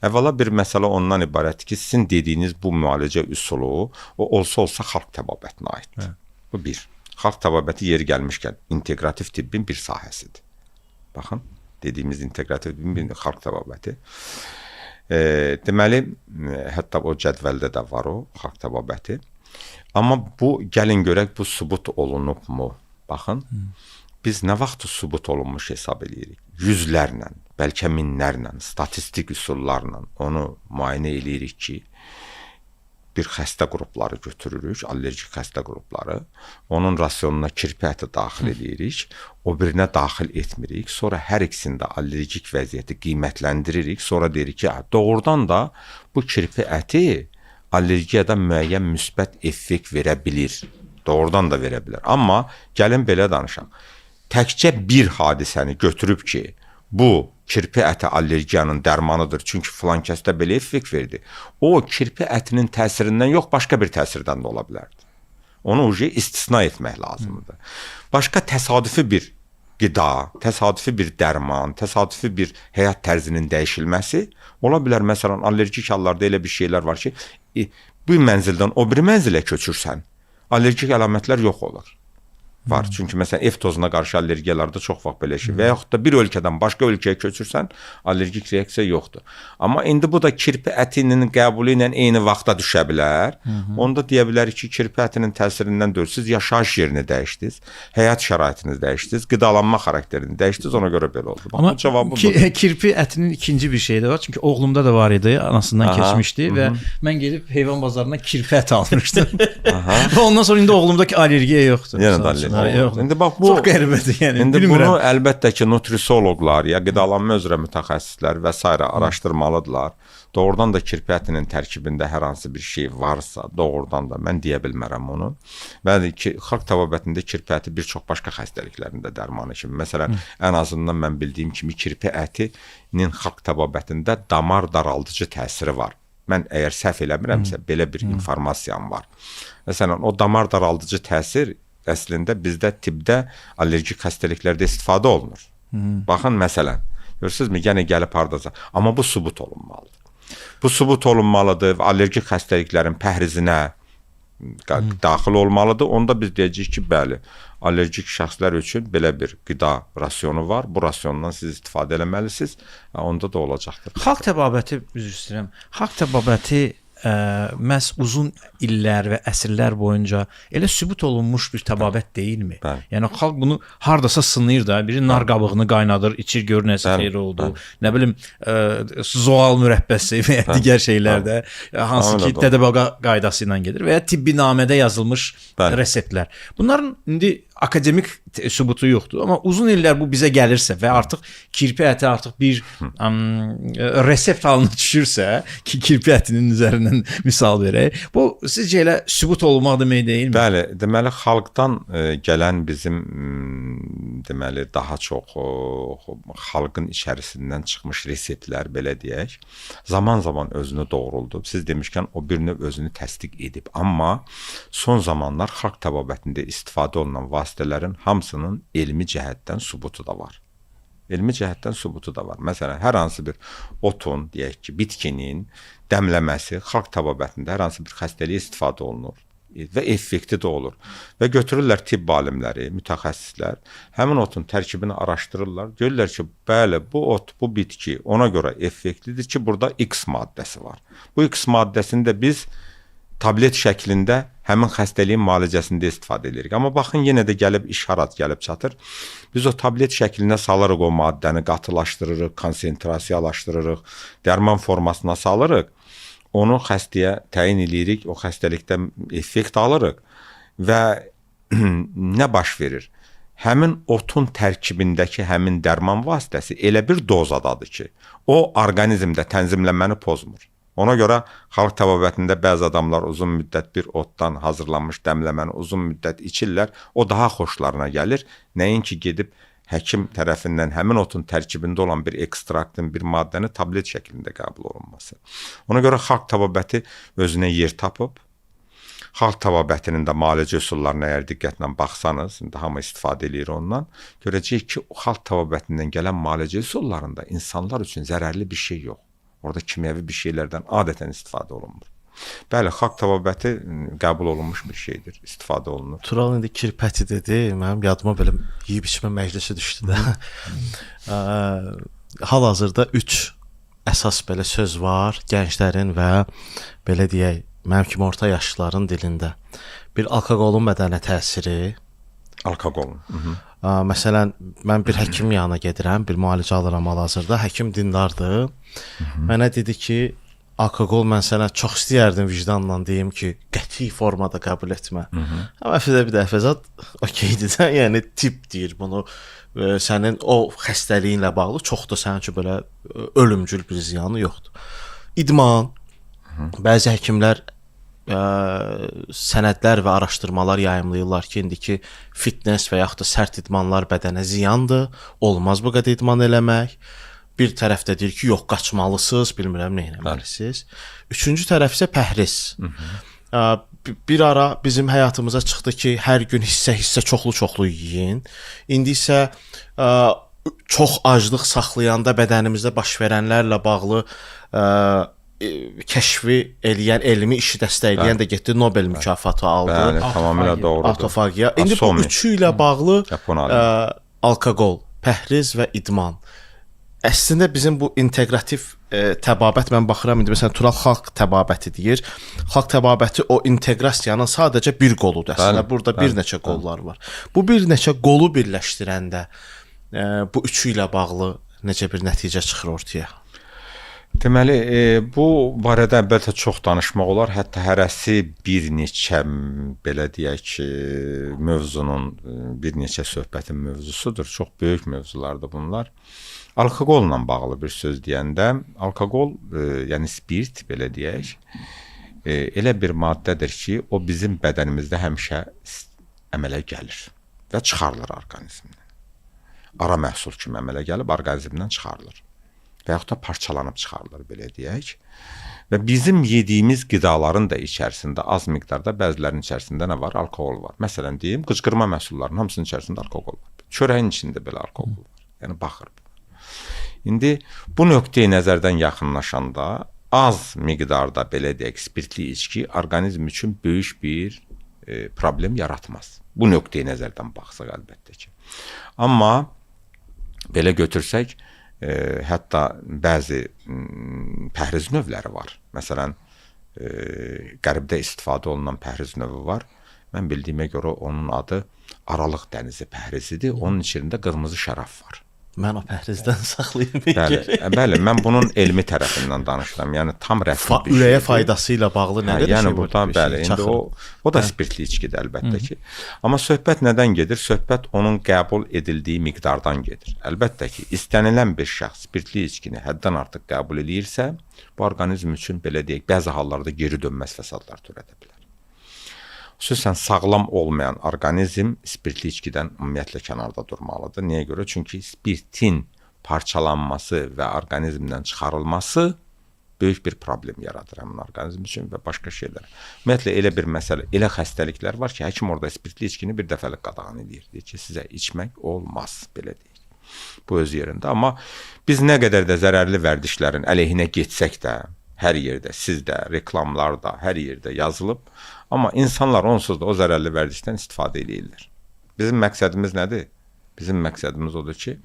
Əvvəla bir məsələ ondan ibarətdir ki, sizin dediyiniz bu müalicə üsulu o olsa xalq təbabətinə aiddir. Bu bir. Xalq təbabəti yeri gəlmişkən inteqrativ tibbin bir sahəsidir. Baxın, dediyimiz inteqrativ tibbin xalq təbabəti. Deməli, hətta o cədvəldə də var o xalq təbabəti. Amma bu, gəlin görək, bu sübut olunubmu? Baxın, biz nə vaxt sübut olunmuş hesab edirik? Yüzlərlə, bəlkə minlərlə, statistik üsullarla onu müayinə edirik ki, bir xəstə qrupları götürürük, allergik xəstə qrupları, onun rasionuna kirpi əti daxil edirik, o birinə daxil etmirik, sonra hər ikisində allergik vəziyyəti qiymətləndiririk, sonra deyirik ki, doğrudan da bu kirpi əti allergiyada müəyyən müsbət effekt verə bilir, doğrudan da verə bilər. Amma gəlin belə danışaq, təkcə bir hadisəni götürüb ki, bu kirpi əti allergiyanın dərmanıdır, çünki filan kəsdə belə effekt verdi. O, kirpi ətinin təsirindən yox, başqa bir təsirdən də ola bilərdi. Onu istisna etmək lazımdır. Başqa təsadüfi bir qida, təsadüfi bir dərman, təsadüfi bir həyat tərzinin dəyişilməsi ola bilər. Məsələn, allergik hallarda elə bir şeylər var ki, bu mənzildən o bir mənzilə köçürsən, allergik əlamətlər yox olur. Var. Çünki məsələn ev tozuna qarşı allergiyalarda çox vaxt belə şey və yaxud da bir ölkədən başqa ölkəyə köçürsən, allergik reaksiya yoxdur. Amma indi bu da kirpi ətinin qəbulu ilə eyni vaxtda düşə bilər. Onda deyə bilərik ki, kirpi ətinin təsirindən deyil, siz yaşayış yerini dəyişdiniz, həyat şəraitinizi dəyişdiniz, qidalanma xarakterini dəyişdiniz, ona görə belə oldu. Amma kirpi ətinin ikinci bir şeyi də var. Çünki oğlumda da var idi, anasından keçmişdi və mən gedib heyvan bazarından kirpi əti almışdım. Və ondan sonra indi oğlumdakı allergiya yoxdur. Yəni allergiya. İndi bax bu çox qəribədir, yəni indi bilmirəm. bunu əlbəttə ki, nutrisologlar, ya qidalanma üzrə mütəxəssislər və s. araşdırmalıdırlar. Doğrudan da kirpi ətinin tərkibində hər hansı bir şey varsa, doğrudan da mən deyə bilmərəm onu. Bəli ki, xalq təbabətində kirpi əti bir çox başqa xəstəliklərin də dərmanı kimi. Məsələn, ən azından mən bildiyim kimi kirpi ətinin xalq təbabətində damar daraldıcı təsiri var. Mən əgər səhv eləmirəmsə, belə bir informasiyam var. Məsələn, o damar daraldıcı təsir əslində bizdə tibbdə allergik xəstəliklərdə istifadə olunur. Baxın, məsələn, görürsünüzmü, yenə gəlib hardaca. Amma bu sübut olunmalıdır. Bu sübut olunmalıdır və allergik xəstəliklərin pəhrizinə daxil olmalıdır. Onda biz deyəcəyik ki, bəli, allergik şəxslər üçün belə bir qida rasionu var. Bu rasiondan siz istifadə eləməlisiniz. Onda da olacaqdır. Xalq təbabəti, üzr istəyirəm, xalq təbabəti məhz uzun illər və əsrlər boyunca elə sübut olunmuş bir təbabət deyilmi? Bəli. Yəni xalq bunu hardasa sınayır da, biri nar qabığını qaynadır, içir, gör nəsə xeyri oldu. Nə bilim, zoal mürəbbəsi və ya digər şeylər də hansı ki təbəqə qaydası ilə gedir və ya tibbinamədə yazılmış reseptlər. Bunların indi akademik sübutu yoxdur, amma uzun illər bu bizə gəlirsə və artıq kirpi əti artıq bir resept halına düşürsə, ki kirpi ətinin üzərindən misal verək, bu sizcə elə sübut olmaq demək deyilmi? Bəli, deməli xalqdan gələn bizim deməli daha çox xalqın içərisindən çıxmış reseptlər, belə deyək, zaman-zaman özünü doğruldub. Siz demişkən o bir növ özünü təsdiq edib, amma son zamanlar xalq təbabətində istifadə olunan vasitələrin hamısının elmi cəhətdən sübutu da var. Elmi cəhətdən sübutu da var. Məsələn, hər hansı bir otun, deyək ki, bitkinin dəmləməsi xalq təbabətində hər hansı bir xəstəliyə istifadə olunur və effekti də olur. Və götürürlər tibb alimləri, mütəxəssislər, həmin otun tərkibini araşdırırlar. Görürlər ki, bəli, bu ot, bu bitki ona görə effektlidir ki, burada X maddəsi var. Bu X maddəsini də biz tablet şəklində həmin xəstəliyin müalicəsində istifadə edirik. Amma baxın, yenə də gəlib işarat gəlib çatır. Biz o tablet şəklinə salırıq o maddəni, qatılaşdırırıq, konsentrasiyalaşdırırıq, dərman formasına salırıq. Onu xəstəyə təyin edirik, o xəstəlikdən effekt alırıq və nə baş verir? Həmin otun tərkibindəki həmin dərman vasitəsi elə bir dozadadır ki, o orqanizmdə tənzimlənməni pozmur. Ona görə xalq təbabətində bəzi adamlar uzun müddət bir otdan hazırlanmış dəmləməni uzun müddət içirlər. O daha xoşlarına gəlir. Nəinki gedib həkim tərəfindən həmin otun tərkibində olan bir ekstraktın, bir maddəni tablet şəklində qəbul olunması. Ona görə xalq təbabəti özünə yer tapıb. Xalq təbabətinin də müalicə üsullarına əgər diqqətlə baxsanız, indi hamı istifadə edir ondan, görəcəyik ki, xalq təbabətindən gələn müalicə üsullarında insanlar üçün zərərli bir şey yox. Orada kimyəvi bir şeylərdən adətən istifadə olunmur. Bəli, xalq təbabəti qəbul olunmuş bir şeydir, istifadə olunur. Tural indi kirpəti dedi, mənim yadıma belə yeyib içmə məclisi düşdü də. Hal-hazırda 3 əsas belə söz var gənclərin və belə deyək, mənim kimi orta yaşlıların dilində. Bir alkoqolun bədənə təsiri. Alkoqolun. Məsələn, mən bir həkim yanına gedirəm, bir müalicə alıram hal-hazırda. Həkim dindardır. Mənə dedi ki, alkoqol mən sənə çox istəyərdim vicdanla deyim ki, qəti formada qəbul etmə. Amma əfədə bir dəfəzat okeydir də, yəni tip deyir bunu. Sənin o xəstəliyinlə bağlı çox da sənin üçün belə ölümcül bir ziyanı yoxdur. İdman. Bəzi həkimlər sənədlər və araşdırmalar yayımlayırlar ki, indiki fitness və yaxud da sərt idmanlar bədənə ziyandır, olmaz bu qədər idman eləmək. Bir tərəf də deyir ki, yox, qaçmalısınız, bilmirəm nə etməlisiniz. Üçüncü tərəf isə pəhriz. Bir ara bizim həyatımıza çıxdı ki, hər gün hissə-hissə çoxlu-çoxlu yeyin. İndi isə çox aclıq saxlayanda bədənimizdə baş verənlərlə bağlı kəşfi eləyən, elmi işi dəstəkləyən də getdi, Nobel mükafatı aldı. Bəli, tamamilə doğrudur. Autofagiya. İndi bu üçü ilə bağlı alkoqol, pəhriz və idman. Əslində bizim bu inteqrativ təbabət, mən baxıram indi məsələn Tural xalq təbabəti deyir. Xalq təbabəti o inteqrasiyanın sadəcə bir qoludur. Əslində burada bir neçə qollar var. Bu bir neçə qolu birləşdirəndə bu üçü ilə bağlı necə bir nəticə çıxır ortaya? Deməli, bu barədə əlbəttə çox danışmaq olar. Hətta hərəsi bir neçə, belə deyək ki, mövzunun, bir neçə söhbətin mövzusudur. Çox böyük mövzulardır bunlar. Alkoqolla bağlı bir söz deyəndə, alkoqol, yəni spirt, belə deyək, elə bir maddədir ki, o bizim bədənimizdə həmişə əmələ gəlir və çıxarılır orqanizmdən. Ara məhsul kimi əmələ gəlib, orqanizmdən çıxarılır. Və yaxud da parçalanıb çıxarılır, belə deyək. Və bizim yediyimiz qidaların da içərisində az miqdarda, bəzilərinin içərisində nə var? Alkoqol var. Məsələn, deyim, qıcqırma məhsullarının hamısının içərisində alkoqol var. Çörəyin içində belə alkoqol var. Yəni, baxır. İndi bu nöqteyi nəzərdən yaxınlaşanda az miqdarda, belə deyək, spirtli içki orqanizm üçün böyük bir problem yaratmaz. Bu nöqteyi nəzərdən baxsaq əlbəttə ki. Amma belə götürsək, hətta bəzi pəhriz növləri var. Məsələn, qərbdə istifadə olunan pəhriz növü var. Mən bildiyimə görə onun adı Aralıq dənizi pəhrizidir. Onun içində qırmızı şərab var. Mən o pəhrizdən saxlayım. Bəli, mən bunun elmi tərəfindən danışıram. Yəni tam rəsmi bir ürəyə faydası ilə bağlı nə qədər şey var? Yəni bəli, indi o da spirtli içkidir əlbəttə ki. Amma söhbət nədən gedir? Söhbət onun qəbul edildiyi miqdardan gedir. Əlbəttə ki, istənilən bir şəxs spirtli içkini həddən artıq qəbul edirsə, bu orqanizm üçün belə deyək, bəzi hallarda geri dönməz fəsadlar törədə bilər. Xüsusən sağlam olmayan orqanizm spirtli içkidən ümumiyyətlə kənarda durmalıdır. Niyə görə? Çünki spirtin parçalanması və orqanizmdən çıxarılması böyük bir problem yaradır həmin orqanizm üçün və başqa şeylər. Ümumiyyətlə elə bir məsələ, elə xəstəliklər var ki, həkim orada spirtli içkini bir dəfəlik qadağan edir. Deyir ki, sizə içmək olmaz, belə deyək. Bu öz yerində. Amma biz nə qədər də zərərli vərdişlərin əleyhinə getsək də, hər yerdə, sizdə, reklamlarda, hər yerdə yazılıb, amma insanlar onsuz da o zərərli vərdişdən istifadə edirlər. Bizim məqsədimiz nədir? Bizim məqsədimiz odur ki,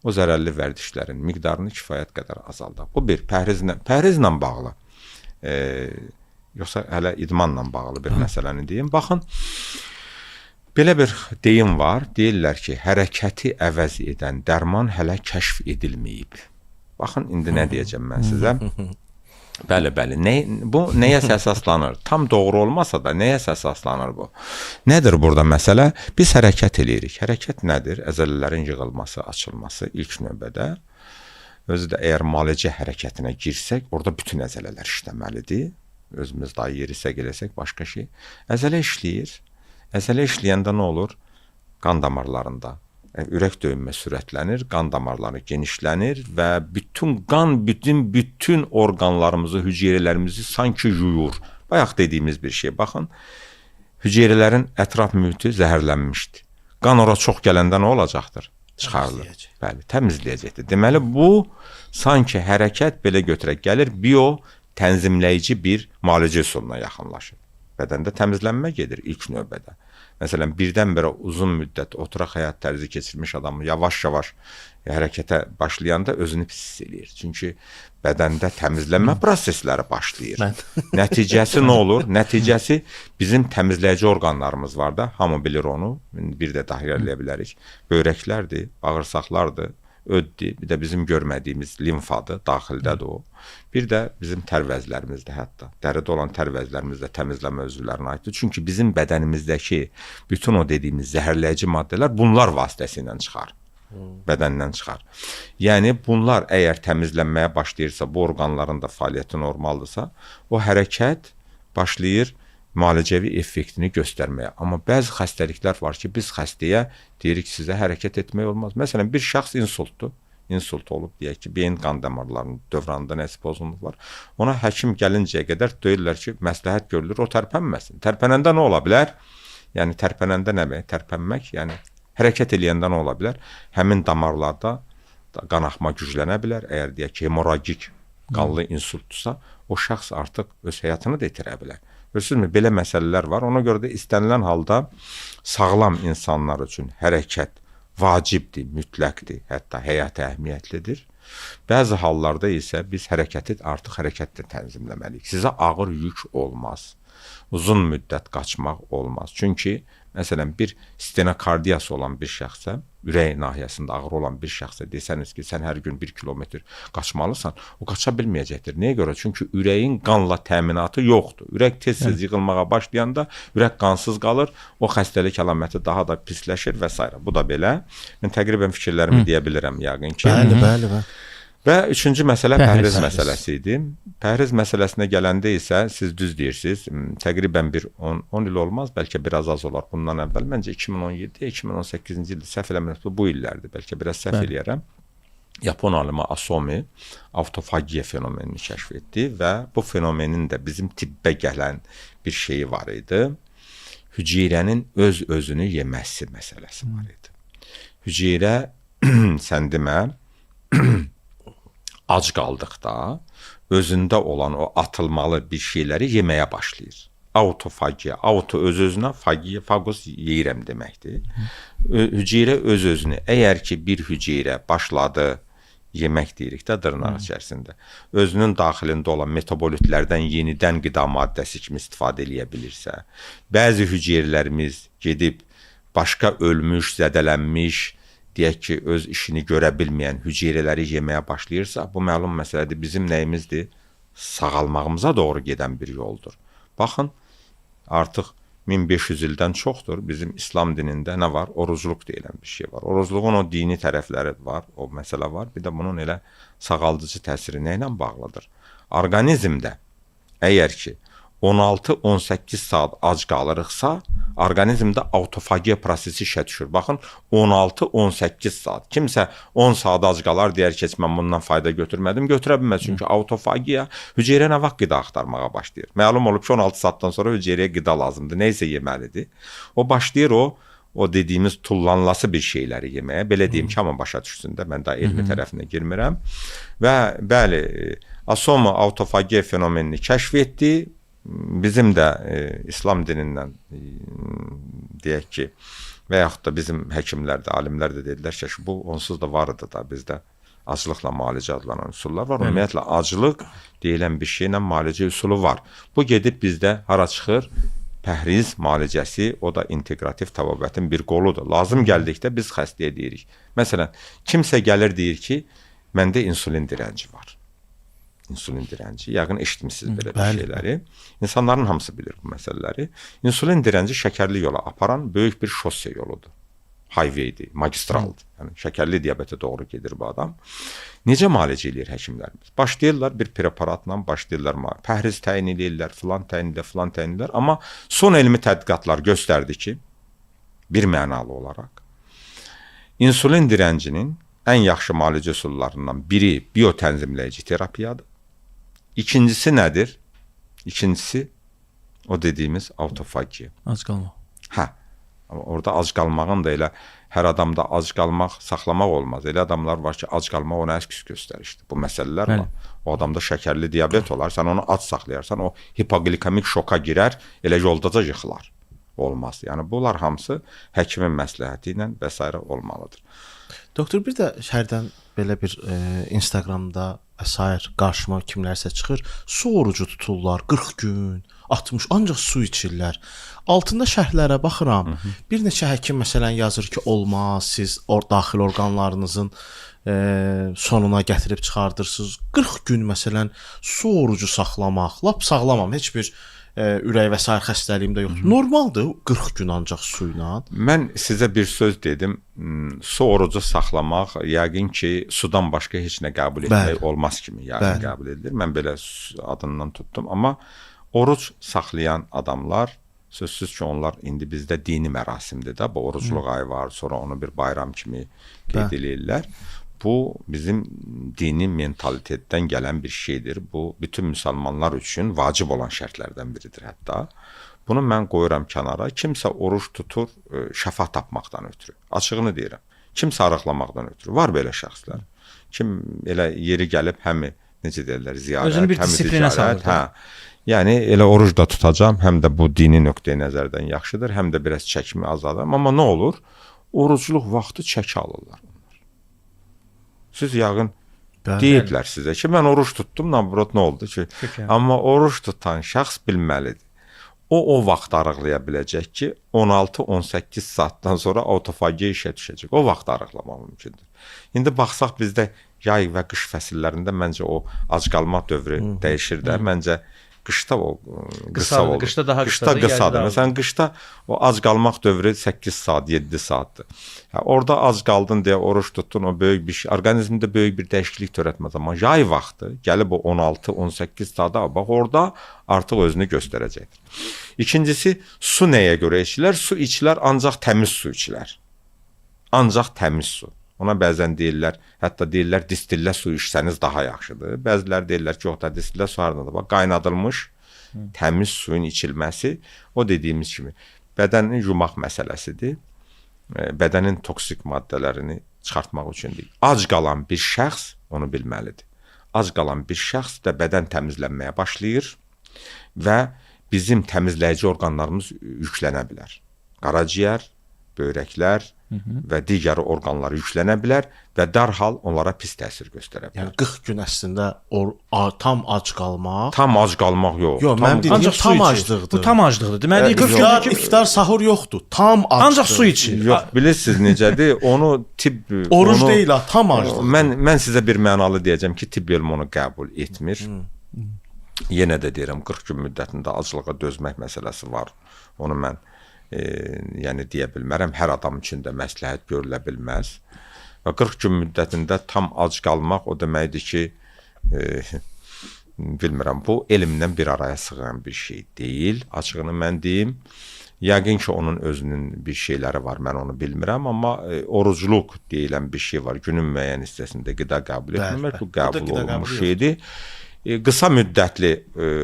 o zərərli vərdişlərin miqdarını kifayət qədər azaldaq. Bu bir, pəhrizlə bağlı, yoxsa hələ idmanla bağlı bir məsələni deyim. Baxın, belə bir deyim var, deyirlər ki, hərəkəti əvəz edən dərman hələ kəşf edilməyib. Baxın, indi nə deyəcəm mən sizə? Bəli, bu nəyəsə əsaslanır? Tam doğru olmasa da nəyəsə əsaslanır bu? Nədir burada məsələ? Biz hərəkət eləyirik. Hərəkət nədir? Əzələlərin yığılması, açılması ilk növbədə. Özü də əgər müalicə hərəkətinə girsək, orada bütün əzələlər işləməlidir. Özümüz daha yerisə gəlsək başqa şey. Əzələ işləyir. Əzələ işləyəndə nə olur? Qan damarlarında ürək döyünmə sürətlənir, qan damarları genişlənir və bütün qan bütün orqanlarımızı, hüceyrələrimizi sanki yuyur. Bayaq dediyimiz bir şey. Baxın, hüceyrələrin ətraf mühiti zəhərlənmişdir. Qan ora çox gələndə nə olacaqdır? Çıxarılır. Bəli, təmizləyəcəkdir. Deməli, bu sanki hərəkət belə götürək gəlir, tənzimləyici bir müalicə üsuluna yaxınlaşır. Bədəndə təmizlənmə gedir ilk növbədə. Məsələn, birdən-birə uzun müddət oturaq həyat tərzi keçirmiş adamı yavaş-yavaş hərəkətə başlayanda özünü pis hiss eləyir. Çünki bədəndə təmizlənmə prosesləri başlayır. Nəticəsi nə olur? Nəticəsi bizim təmizləyici orqanlarımız var da, hamı bilir onu. Bir də daxil eləyə bilərik. Böyrəklərdir, bağırsaqlardır, öddür, bir də bizim görmədiyimiz limfadır, daxildədir o. Bir də bizim tərvəzlərimizdir hətta. Dəridə olan tərvəzlərimiz də təmizləmə özürlərinə aiddir. Çünki bizim bədənimizdəki bütün o dediyimiz zəhərləyici maddələr bunlar vasitəsilə çıxar. Bədəndən çıxar. Yəni bunlar əgər təmizlənməyə başlayırsa, bu orqanların da fəaliyyəti normaldırsa, o hərəkət başlayır müalicəvi effektini göstərməyə. Amma bəzi xəstəliklər var ki, biz xəstəyə deyirik sizə hərəkət etmək olmaz. Məsələn, bir şəxs insultdur. İnsult olub, deyək ki, beyin qan damarlarının dövranında nəsə pozğunluq var. Ona həkim gəlincəyə qədər deyirlər ki, məsləhət görülür, o tərpənməsin. Tərpənəndə nə ola bilər? Yəni, tərpənəndə nə demək? Tərpənmək, yəni hərəkət eləyəndə nə ola bilər? Həmin damarlarda qan axma güclənə bilər. Əgər deyək ki, hemorragik qanlı insultdursa, o şəxs artıq öz həyatını da itirə bilər. Görürsünüzmü? Belə məsələlər var. Ona görə də istənilən halda sağlam insanlar üçün hərəkət vacibdir, mütləqdir, hətta həyati əhəmiyyətlidir. Bəzi hallarda isə biz hərəkəti artıq hərəkətlə tənzimləməliyik. Sizə ağır yük olmaz. Uzun müddət qaçmaq olmaz. Çünki, məsələn, bir stenokardiyası olan bir şəxsə, ürək nahiyəsində ağır olan bir şəxsə desəniz ki, sən hər gün 1 kilometr qaçmalısan, o qaça bilməyəcəkdir. Nəyə görə? Çünki ürəyin qanla təminatı yoxdur. Ürək tez-tez yığılmağa başlayanda ürək qansız qalır, o xəstəlik əlaməti daha da pisləşir və s. Bu da belə. Mən təqribən fikirlərimi deyə bilirəm yəqin ki. Bəli. Və üçüncü məsələ pəhriz məsələsi idi. Pəhriz məsələsinə gələndə isə siz düz deyirsiniz, təqribən bir 10 il olmaz, bəlkə biraz az olar bundan əvvəl. Məncə 2017-2018-ci ildə səhv eləmirəmsə bu illərdir, bəlkə biraz səhv eləyərəm. Yapon alimi Asomi avtofagiya fenomenini kəşf etdi və bu fenomenin də bizim tibbə gələn bir şeyi var idi. Hüceyrənin öz-özünü yeməsi məsələsi var idi. Hüceyrə, sən demə, ac qaldıqda özündə olan o atılmalı bir şeyləri yeməyə başlayır. Autofagiya, auto öz-özünə, fagiya, fagos yeyirəm deməkdir. Hüceyrə öz-özünü, əgər ki bir hüceyrə başladı, yemək deyirik də dırnaq içərisində, özünün daxilində olan metabolitlərdən yenidən qida maddəsi kimi istifadə eləyə bilirsə, bəzi hüceyrələrimiz gedib başqa ölmüş, zədələnmiş, deyək ki, öz işini görə bilməyən hüceyrələri yeməyə başlayırsa, bu məlum məsələdir, bizim nəyimizdir? Sağalmağımıza doğru gedən bir yoldur. Baxın, artıq 1500 ildən çoxdur, bizim İslam dinində nə var? Orucluq deyilən bir şey var. Orucluğun o dini tərəfləri var, o məsələ var. Bir də bunun elə sağaldıcı təsiri nə ilə bağlıdır? Orqanizmdə əgər ki, 16-18 saat ac qalırıqsa, orqanizmdə autofagiya prosesi işə düşür. Baxın, 16-18 saat. Kimsə 10 saat ac qalar, deyər ki, mən bundan fayda götürmədim, götürə bilməz. Çünki autofagiya hüceyrə nə vaxt qida axtarmağa başlayır. Məlum olub ki, 16 saatdan sonra hüceyrəyə qida lazımdır, nə isə yeməlidir. O başlayır o dediyimiz tullanlası bir şeyləri yeməyə. Belə deyim ki, amma başa düşsün də, mən daha elmi tərəfinə girmirəm. Və bəli, Asomi autofagiya fenomenini kəşf etdi. Bizim də İslam dinindən deyək ki, və yaxud da bizim həkimlər də, alimlər də dedilər ki, bu onsuz da var idi da bizdə acılıqla müalicə adlanan üsullar var. Ümumiyyətlə, acılıq deyilən bir şeylə müalicə üsulu var. Bu gedib bizdə hara çıxır? Pəhriz müalicəsi, o da inteqrativ təbabətin bir qoludur. Lazım gəldikdə biz xəstəyə deyirik. Məsələn, kimsə gəlir deyir ki, məndə insulin dirənci var. İnsulin dirənci, yəqin eşitmişsiniz belə bir şeyləri. İnsanların hamısı bilir bu məsələləri. İnsulin dirənci şəkərli yola aparan böyük bir şosсе yoludur. highway-dir, magistraldır. Yəni şəkərli diabetə doğru gedir bu adam. Necə müalicə edir həkimlərimiz? Başlayırlar bir preparatla, başlayırlar pəhriz təyin edirlər, filan təyin edirlər, amma son elmi tədqiqatlar göstərdi ki, bir mənalı olaraq insulin dirəncinin ən yaxşı müalicə üsullarından biri biotənzimləyici terapiyadır. İkincisi nədir? İkincisi o dediyimiz autofagiya. Ac qalmaq. Hə. Amma orada ac qalmağın da elə hər adamda ac qalmaq, saxlamaq olmaz. Elə adamlar var ki, ac qalmaq ona əks göstərişdir. Bu məsələlər var. O adamda şəkərli diabet olar, sən onu ac saxlayarsan, o hipoqlikamik şoka girər, elə yoldaca yıxılar. Olmaz. Yəni bunlar hamısı həkimin məsləhəti ilə və s. olmalıdır. Doktor, bir də hərdən belə bir Instagramda və s. qarşıma kimlərsə çıxır, su orucu tuturlar 40 gün, 60, ancaq su içirlər. Altında şərhlərə baxıram. Bir neçə həkim məsələn yazır ki, olmaz, siz daxili orqanlarınızın sonuna gətirib çıxardırsınız. 40 gün məsələn su orucu saxlamaq, lap sağlamam, heç bir ürək və sair xəstəliyim də yoxdur. Normaldır 40 gün ancaq su ilə. Mən sizə bir söz dedim. Su orucu saxlamaq yəqin ki, sudan başqa heç nə qəbul etmək olmaz kimi yəqin qəbul edilir. Mən belə adından tutdum, amma oruc saxlayan adamlar sözsüz ki, onlar indi bizdə dini mərasimdir də. Bu orucluq ayı var, sonra onu bir bayram kimi qeyd edirlər. Bu bizim dini mentalitetdən gələn bir şeydir. Bu bütün müsəlmanlar üçün vacib olan şərtlərdən biridir hətta. Bunu mən qoyuram kənara. Kimsə oruç tutur şəfa tapmaqdan ötürü. Açığını deyirəm. Kimsə arıqlamaqdan ötürü. Var belə şəxslər. Kim elə yeri gəlib həm necə deyirlər, ziyarət, özünü bir disiplinə salır. Hə. Yəni elə oruc da tutacam, həm də bu dini nöqteyi nəzərdən yaxşıdır, həm də biraz çəkimi azalım. Amma nə olur? Orucluq vaxtı çəki alırlar. Siz yəqin deyiblər sizə ki, mən oruç tutdum, nabrot nə oldu ki? Amma oruç tutan şəxs bilməlidir. O vaxt arıqlaya biləcək ki, 16-18 saatdan sonra autofagiya işə düşəcək. O vaxt arıqlamaq mümkündür. İndi baxsaq bizdə yay və qış fəsillərində məncə o ac qalmaq dövrü dəyişir də. Məncə qışda o qısa olur. Qışda daha qısadır. Məsələn, qışda o ac qalmaq dövrü 8 saat, 7 saatdır. Orada ac qaldın deyə oruç tutdun, o böyük bir şey, orqanizmdə böyük bir dəyişiklik törətməz. Amma yay vaxtı gəlib o 16-18 saata bax, orada artıq özünü göstərəcəkdir. İkincisi, su nəyə görə içilər? Su içilər, ancaq təmiz su içilər. Ancaq təmiz su. Ona bəzən deyirlər, hətta deyirlər distillə su içsəniz daha yaxşıdır. Bəzilər deyirlər ki, yox da distillə su haradadır. Bax, qaynadılmış təmiz suyun içilməsi o dediyimiz kimi bədəni yumaq məsələsidir. Bədənin toksik maddələrini çıxartmaq üçündür. Ac qalan bir şəxs onu bilməlidir. Ac qalan bir şəxs də bədən təmizlənməyə başlayır və bizim təmizləyici orqanlarımız yüklənə bilər. Qaraciyər, böyrəklər və digər orqanlar yüklənə bilər və dərhal onlara pis təsir göstərə bilər. Yəni 40 gün əslində tam ac qalmaq. Tam ac qalmaq yox. Yox, mən deyirəm tam aclıqdır. Bu tam aclıqdır. Deməli 40 gün iftar, sahur yoxdur. Tam aclıq. Ancaq su içir. Yox, bilirsiniz necədir? Onu tibb oruc deyil, tam aclıq. Mən sizə bir mənalı deyəcəm ki, tibb elmi onu qəbul etmir. Yenə də deyirəm 40 gün müddətində aclığa dözmək məsələsi var. Onu mən yəni deyə bilmərəm. Hər adam üçün də məsləhət görülə bilməz. Və 40 gün müddətində tam ac qalmaq o deməkdir ki, bilmirəm, bu elmlə bir araya sığan bir şey deyil. Açığını mən deyim. Yəqin ki, onun özünün bir şeyləri var, mən onu bilmirəm, amma orucluq deyilən bir şey var. Günün müəyyən hissəsində qida qəbul etməmək, bu qəbul olunmuş şeydir. Qısa müddətli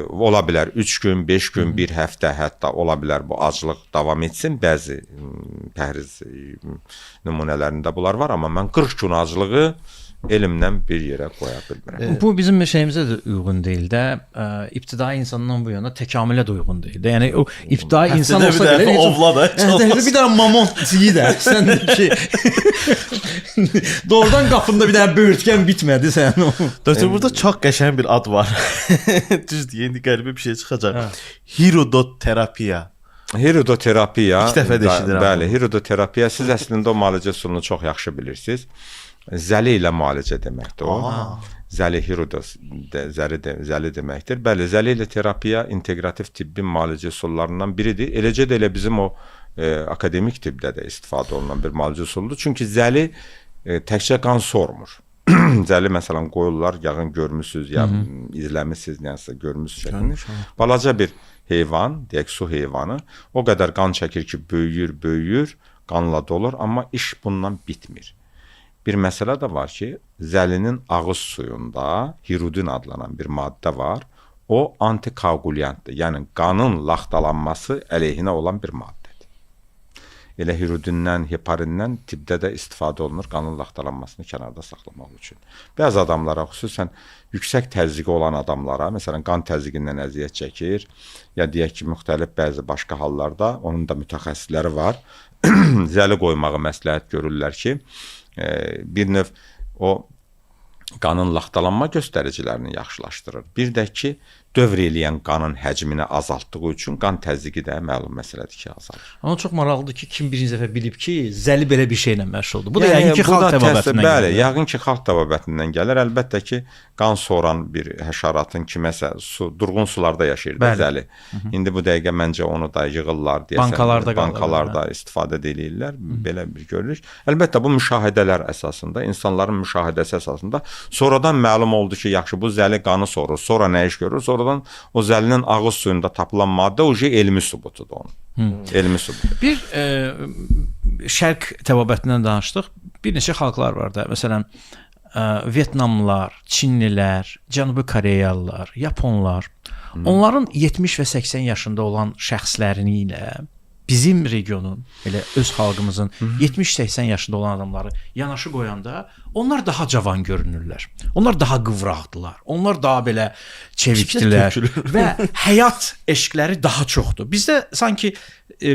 ola bilər 3 gün, 5 gün, 1 həftə, hətta ola bilər bu aclıq davam etsin. Bəzi pəhriz nümunələrində bunlar var, amma mən 40 gün aclığı elmlə bir yerə qoya bilmirəm. Bu bizim şeyimizə də uyğun deyil də. İbtidai insandan bu yana təkamülə də uyğun deyil də. Yəni o ibtidai insan olsa belə ovla da. Bir dənə mamont yiyi də. Sən ki doğrudan qapında bir dənə böyürtkən bitmədi sən. Doktor, burada çox qəşəng bir ad var. Düzdür, indi qəribə bir şey çıxacaq. Hirodoterapiya. Hirodoterapiya. İlk dəfə də eşidirəm. Bəli, hirodoterapiya. Siz əslində o müalicə üsulunu çox yaxşı bilirsiniz. Zəli ilə müalicə deməkdir o. Zəli hirodos, zəli deməkdir. Bəli, zəli ilə terapiya inteqrativ tibbin müalicə üsullarından biridir. Eləcə də elə bizim o akademik tibbdə də istifadə olunan bir müalicə üsuludur. Çünki zəli təkcə qan sormur. Zəli məsələn qoyurlar, yəqin görmüsüz, ya izləmisiniz, nəsə görmüsüz şəklini. Balaca bir heyvan, deyək su heyvanı, o qədər qan çəkir ki, böyüyür, qanla dolur, amma iş bundan bitmir. Bir məsələ də var ki, zəlinin ağız suyunda hirudin adlanan bir maddə var. O antikoagulyantdır. Yəni qanın laxtalanması əleyhinə olan bir maddədir. Elə hirudindən, heparindən tibbdə də istifadə olunur qanın laxtalanmasını kənarda saxlamaq üçün. Bəzi adamlara, xüsusən yüksək təzyiqi olan adamlara, məsələn qan təzyiqindən əziyyət çəkir, ya deyək ki, müxtəlif bəzi başqa hallarda, onun da mütəxəssisləri var, zəli qoymağı məsləhət görürlər ki, bir növ o qanın laxtalanma göstəricilərini yaxşılaşdırır. Bir də ki, dövr eləyən qanın həcmini azaltdığı üçün qan təzyiqi də məlum məsələdir ki, azalır. Amma çox maraqlıdır ki, kim birinci dəfə bilib ki, zəli belə bir şeylə məşğuldur. Bu da yəqin ki, xalq təbabətindən gəlir. Bəli, yəqin ki, xalq təbabətindən gəlir. Əlbəttə ki, qan soran bir həşəratın kiməsə durğun sularda yaşayır da zəli. İndi bu dəqiqə məncə onu da yığırlar deyəsən. Bankalarda istifadə edirlər. Belə bir görürük. Əlbəttə bu müşahidələr əsasında, insanların müşahidəsi əsasında sonradan məlum oldu ki, yaxşı bu zəli qanı sorur. Sonra nə iş görür? Sonradan o zəlinin ağız suyunda tapılan maddə o elmi sübutudur onun. Elmi sübut. Bir şərq təbabətindən danışdıq. Bir neçə xalqlar var da. Məsələn, Vyetnamlılar, Çinlilər, Cənubi Koreyalılar, Yaponlar. Onların 70 və 80 yaşında olan şəxslərini ilə bizim regionun, elə öz xalqımızın 70-80 yaşında olan adamları yanaşı qoyanda onlar daha cavan görünürlər. Onlar daha qıvraqdılar. Onlar daha belə çevikdilər və həyat eşqləri daha çoxdur. Bizdə sanki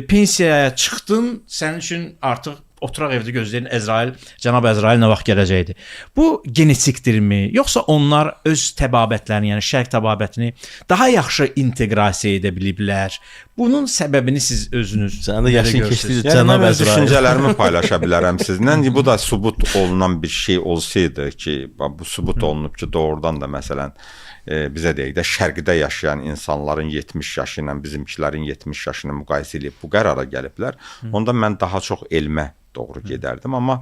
pensiyaya çıxdın, sənin üçün artıq oturaq evdə gözləyən Əzrail, cənab Əzrail nə vaxt gələcəkdi. Bu genetikdirmi, yoxsa onlar öz təbabətlərini, yəni şərq təbabətini daha yaxşı inteqrasiya edə biliblər? Bunun səbəbini siz özünüz Sən də yaşın keçdikcə yəni, cənab Əzrail. Əzrail Düşüncələrimi paylaşa bilərəm sizlə. Bu da sübut olunan bir şey olsaydı ki, bu sübut olunub ki, doğrudan da məsələn bizə deyək də şərqdə yaşayan insanların 70 yaşı ilə bizimkilərin 70 yaşını müqayisə edib bu qərara gəliblər. Onda mən daha çox elmə doğru gedərdim, amma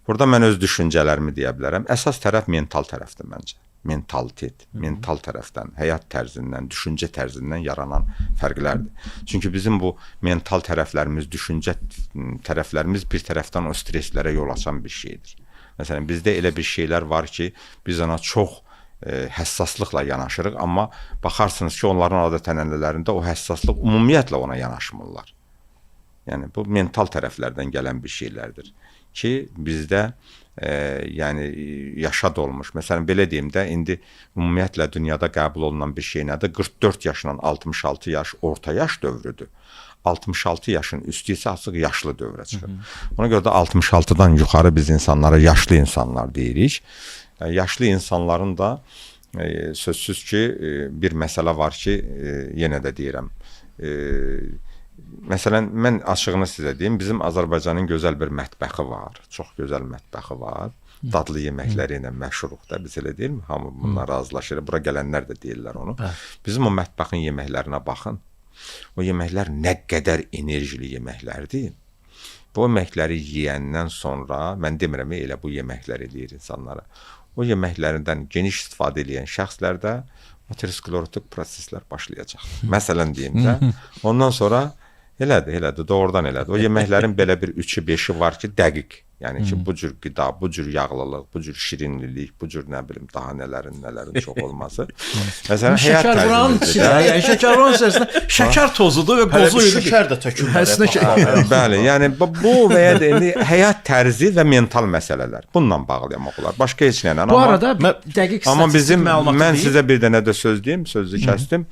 burada mən öz düşüncələrimi deyə bilərəm. Əsas tərəf mental tərəfdir məncə. Mentalitet, mental tərəfdən, həyat tərzindən, düşüncə tərzindən yaranan fərqlərdir. Çünki bizim bu mental tərəflərimiz, düşüncə tərəflərimiz bir tərəfdən o stresslərə yol açan bir şeydir. Məsələn, bizdə elə bir şeylər var ki, biz ona çox həssaslıqla yanaşırıq, amma baxarsınız ki, onların adət-ənənələrində o həssaslıq ümumiyyətlə ona yanaşmırlar. Yəni, bu mental tərəflərdən gələn bir şeylərdir ki, bizdə yəni yaşad olmuş. Məsələn, belə deyim də, indi ümumiyyətlə dünyada qəbul olunan bir şey nədir? 44 yaşla 66 yaş orta yaş dövrüdür. 66 yaşın üstü isə artıq yaşlı dövrə çıxır. Ona görə də 66-dan yuxarı biz insanlara yaşlı insanlar deyirik. Yaşlı insanların da sözsüz ki, bir məsələ var ki, yenə də deyirəm, məsələn, mən açığını sizə deyim, bizim Azərbaycanın gözəl bir mətbəxi var, çox gözəl mətbəxi var, dadlı yeməkləri ilə məşhuruq da, biz elə deyil mi? Hamı bunlar razılaşır, bura gələnlər də deyirlər onu. Bizim o mətbəxin yeməklərinə baxın, o yeməklər nə qədər enerjili yeməklərdir. Bu yeməkləri yeyəndən sonra, mən demirəm, elə bu yeməkləri deyir insanlara, o yeməklərindən geniş istifadə edən şəxslərdə aterosklerotik proseslər başlayacaq. Məsələn deyim də, ondan sonra elədir, doğrudan elədir. O yeməklərin belə bir 3-5-i var ki, dəqiq. Yəni ki, bu cür qida, bu cür yağlılıq, bu cür şirinlilik, bu cür nə bilim, daha nələrin çox olması. Məsələn, həyat tərzimizdir. Yəni şəkərvan içərisində şəkər tozudur və qozu idi. Şəkər də tökülür. Bəli, yəni bu və ya da indi həyat tərzi və mental məsələlər. Bununla bağlamaq olar. Başqa heç nə ilə. Bu arada dəqiq statistik məlumat mən sizə bir dənə də söz deyim, sözü kəsdim.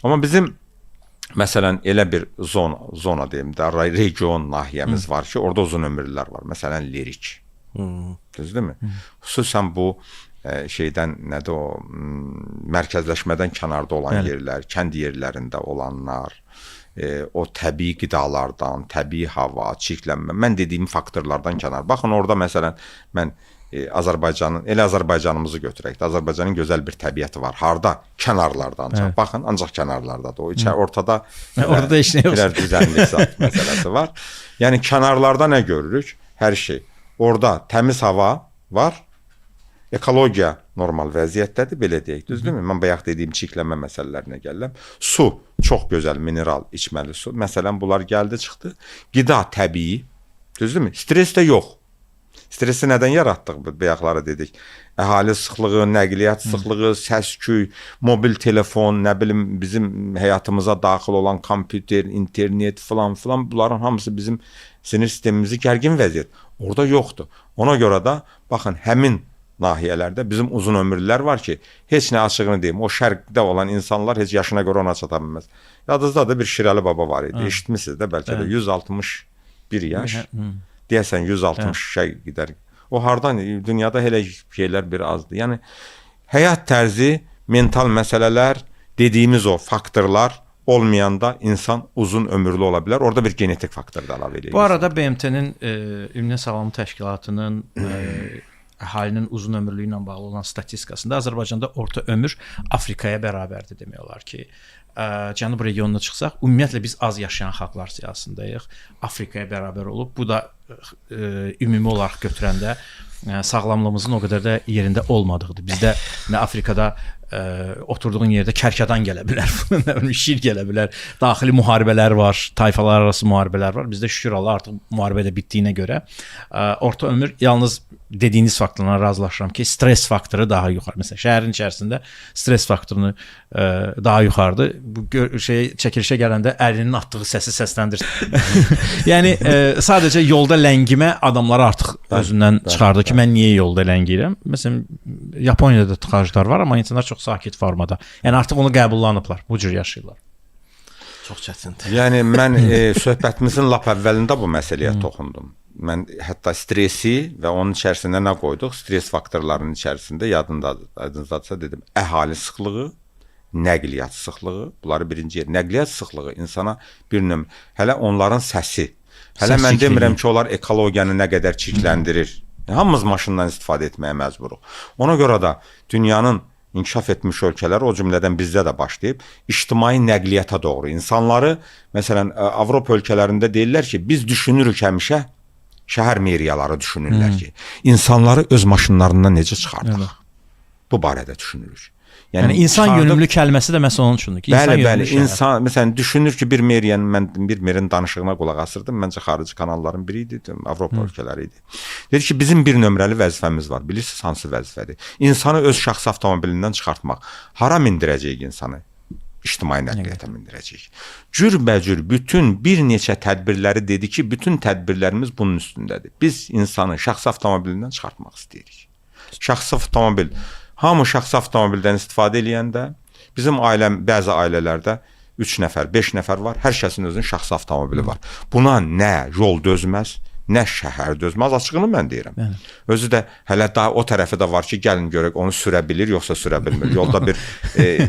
Amma bizim məsələn, elə bir zona deyim də, region nahiyəmiz var ki, orada uzun ömürlülər var. Məsələn, lirik. Düzdürmü? Xüsusən bu şeydən, nədir o, mərkəzləşmədən kənarda olan yerlər, kənd yerlərində olanlar, o təbii qidalardan, təbii hava, çirklənmə, mən dediyim faktorlardan kənar. Baxın, orada məsələn, mən Azərbaycanın, elə Azərbaycanımızı götürək də, Azərbaycanın gözəl bir təbiəti var. Harda? Kənarlarda ancaq. Evet. Baxın, ancaq kənarlardadır. O ortada Orada heç nə yox. Biraz düzənlik zat məsələsi var. Yəni kənarlarda nə görürük? Hər şey. Orada təmiz hava var. Ekologiya normal vəziyyətdədir, belə deyək. Düzdürmü? Mən bayaq dediyim çirklənmə məsələlərinə gəlirəm. Su, çox gözəl mineral içməli su. Məsələn, bunlar gəldi, çıxdı. Qida təbii. Düzdürmü? Stres də yox. Stresi nədən yaratdıq? Bayaqları dedik. Əhali sıxlığı, nəqliyyat sıxlığı, səs-küy, mobil telefon, nə bilim bizim həyatımıza daxil olan kompüter, internet filan, bunların hamısı bizim sinir sistemimizi gərgin vəziyyət. Orada yoxdur. Ona görə də baxın, həmin nahiyələrdə bizim uzun ömürlülər var ki, heç nə açığını deyim, o şərqdə olan insanlar heç yaşına görə ona çata bilməz. Yadınızda da bir Şirəli baba var idi. Eşitmisiniz də bəlkə də 161 yaş. Deyəsən 160 şey gedər. O hardan? Dünyada elə şeylər bir azdır. Yəni həyat tərzi, mental məsələlər, dediyimiz o faktorlar olmayanda insan uzun ömürlü ola bilər. Orada bir genetik faktor da əlavə edir. Bu arada BMT-nin Ümumi Sağlamlıq Təşkilatının əhalinin uzun ömürlüyü ilə bağlı olan statistikasında Azərbaycanda orta ömür Afrikaya bərabərdir demək olar ki, Cənub regionuna çıxsaq, ümumiyyətlə biz az yaşayan xalqlar siyasındayıq. Afrikaya bərabər olub. Bu da ümumi olaraq götürəndə sağlamlığımızın o qədər də yerində olmadığıdır. Bizdə nə Afrikada oturduğun yerdə kərkədan gələ bilər, nə bilim şir gələ bilər, daxili müharibələr var, tayfalar arası müharibələr var. Bizdə şükür Allah artıq müharibə də bitdiyinə görə orta ömür yalnız dediyiniz faktorlarla razılaşıram ki, stres faktoru daha yuxarı. Məsələn, şəhərin içərisində stres faktorunu daha yuxarıdır. Bu çəkilişə gələndə əlinin atdığı səsi səsləndir. Yəni sadəcə yolda ləngimə adamları artıq özündən çıxardı ki, mən niyə yolda ləngiyirəm? Məsələn, Yaponiyada tıxaclar var, amma insanlar çox sakit formada. Yəni artıq onu qəbullanıblar, bu cür yaşayırlar. Çox çətindir. Yəni mən söhbətimizin lap əvvəlində bu məsələyə toxundum. Mən hətta stresi və onun içərisində nə qoyduq? Stres faktorlarının içərisində yadınızdadırsa dedim, əhali sıxlığı, nəqliyyat sıxlığı, bunları birinci yer. Nəqliyyat sıxlığı insana bir növ, hələ onların səsi. Hələ mən demirəm ki, onlar ekologiyanı nə qədər çirkləndirir. Hamımız maşından istifadə etməyə məcburuq. Ona görə də dünyanın inkişaf etmiş ölkələr, o cümlədən bizdə də başlayıb, ictimai nəqliyyata doğru insanları, məsələn, Avropa ölkələrində deyirlər ki, biz düşünürük həmişə, şəhər meriyaları düşünürlər ki, insanları öz maşınlarından necə çıxardıq? Bu barədə düşünürük. Yəni insan yönümlü kəlməsi də məsələn onun üçündür ki, bəli, insan məsələn düşünür ki, bir meriyanın, mən bir merin danışığına qulaq asırdım, məncə xarici kanalların biri idi, Avropa ölkələri idi. Dedi ki, bizim bir nömrəli vəzifəmiz var. Bilirsiniz hansı vəzifədir? İnsanı öz şəxsi avtomobilindən çıxartmaq. Hara mindirəcəyik insanı? İctimai nəqliyyata mindirəcəyik. Cürbəcür bütün bir neçə tədbirləri dedi ki, bütün tədbirlərimiz bunun üstündədir. Biz insanı şəxsi avtomobilindən çıxartmaq istəyirik. Şəxsi avtomobil, hamı şəxsi avtomobildən istifadə eləyəndə, bizim bəzi ailələrdə 3 nəfər, 5 nəfər var, hər kəsin özünün şəxsi avtomobili var. Buna nə yol dözməz, nə şəhər dözməz, açığını mən deyirəm. Özü də hələ daha o tərəfi də var ki, gəlin görək onu sürə bilir, yoxsa sürə bilmir. Yolda bir,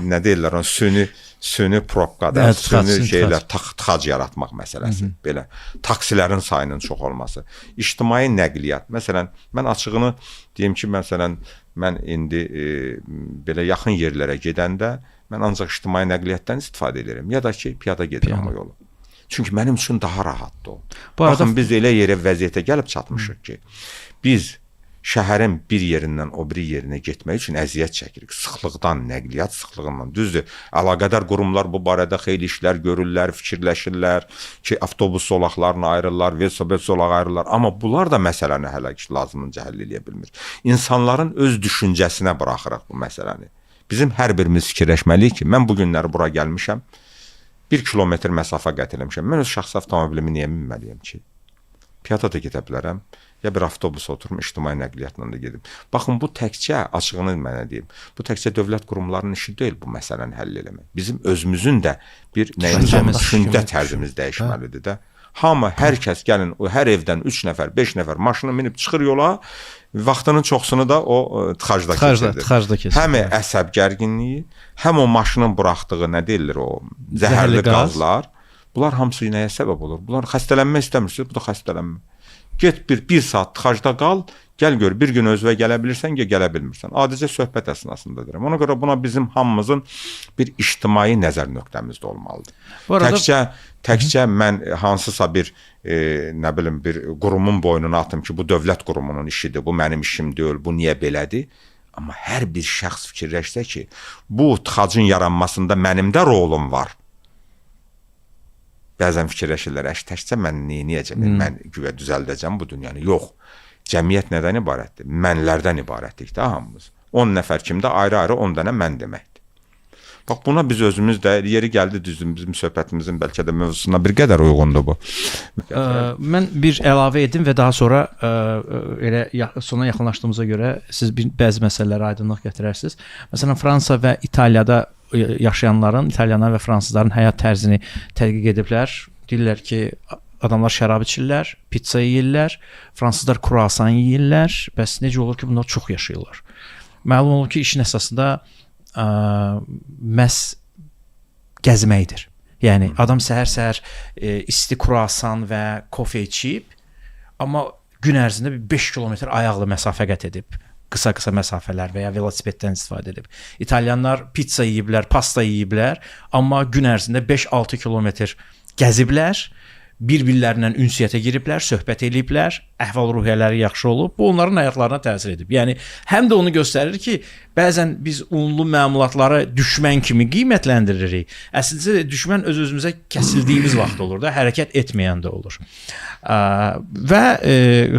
nə deyirlər, süni probkada, süni şeylər, tıxac yaratmaq məsələsi. Belə, taksilərin sayının çox olması. İctimai nəqliyyat, məsələn, mən açığını deyim ki, məsələn, mən indi belə yaxın yerlərə gedəndə, mən ancaq ictimai nəqliyyatdan istifadə edirəm, ya da ki, piyada gedirəm o yolu. Çünki mənim üçün daha rahatdır o. Baxın, biz elə yerə vəziyyətə gəlib çatmışıq ki, biz şəhərin bir yerindən o biri yerinə getmək üçün əziyyət çəkirik. Sıxlıqdan, nəqliyyat sıxlığından. Düzdür, əlaqədar qurumlar bu barədə xeyli işlər görürlər, fikirləşirlər ki, avtobus zolaqlarını ayırırlar, velosiped zolağı ayırırlar. Amma bunlar da məsələni hələ ki, lazımınca həll edə bilmir. İnsanların öz düşüncəsinə buraxırıq bu məsələni. Bizim hər birimiz fikirləşməliyik ki, mən bu günləri bura gəlmişəm, 1 kilometr məsafə qət eləmişəm. Mən öz şəxsi avtomobilimi niyə minməliyəm ki? Piyada da gedə bilərəm, ya bir avtobus oturum, ictimai nəqliyyatla da gedim. Baxın, bu təkcə, açığını mənə deyim, bu təkcə dövlət qurumlarının işi deyil bu məsələni həll eləmək. Bizim özümüzün də bir düşüncə tərzimiz dəyişməlidir də. Hamı, hər kəs gəlin, hər evdən 3 nəfər, 5 nəfər maşını minib çıxır yola, vaxtının çoxsunu da o tıxacda keçirdir. Həm əsəb gərginliyi, həm o maşının buraxdığı, nə deyilir o, zəhərli qazlar, bunlar hamısı nəyə səbəb olur? Bunlar xəstələnmə istəmirsiniz, bu da xəstələnmə. Get bir saat tıxacda qal, gəl gör bir gün özünə gələ bilirsən, gələ bilmirsən. Adicə söhbət əsnasında deyirəm. Ona görə buna bizim hamımızın bir ictimai nəzər nöqtəmizdə olmalıdır. Təkcə mən hansısa bir nə bilim bir qurumun boynuna atım ki, bu dövlət qurumunun işidir, bu mənim işim deyil, bu niyə belədir? Amma hər bir şəxs fikirləşsə ki, bu tıxacın yaranmasında mənim də rolum var. Bəzən fikirləşirlər, təkcə mən neyəcəm, mən güya düzəldəcəm bu dünyanı. Yox, cəmiyyət nədən ibarətdir? Mənlərdən ibarətdir də hamımız. 10 nəfər kimdə ayrı-ayrı 10 dənə mən deməkdir. Bax, buna biz özümüz də, yeri gəldi düzdür, bizim söhbətimizin bəlkə də mövzusuna bir qədər uyğundur bu. Mən bir əlavə edim və daha sonra elə sona yaxınlaşdığımıza görə siz bəzi məsələlərə aydınlıq gətirərsiniz. Məsələn, Fransa və İtaliyada yaşayanların, İtalyanlar və fransızların həyat tərzini tədqiq ediblər. Deyirlər ki, adamlar şərab içirlər, pizza yeyirlər, fransızlar kruasan yeyirlər. Bəs necə olur ki, bunlar çox yaşayırlar? Məlum olur ki, işin əsasında məhz gəzməkdir. Yəni adam səhər-səhər isti kruasan və kofe içib, amma gün ərzində 5 kilometr ayaqla məsafə qət edib. Qısa məsafələr və ya velosipeddən istifadə edib. İtalyanlar pizza yeyiblər, pasta yeyiblər, amma gün ərzində 5-6 kilometr gəziblər, bir-birlərindən ünsiyyətə giriblər, söhbət ediblər, əhval-ruhiyyələri yaxşı olub, bu onların həyatlarına təsir edib. Yəni həm də onu göstərir ki, bəzən biz unlu məmulatları düşmən kimi qiymətləndiririk. Əslində düşmən öz-özümüzə kəsildiyimiz vaxt olur da, hərəkət etməyən də olur. Və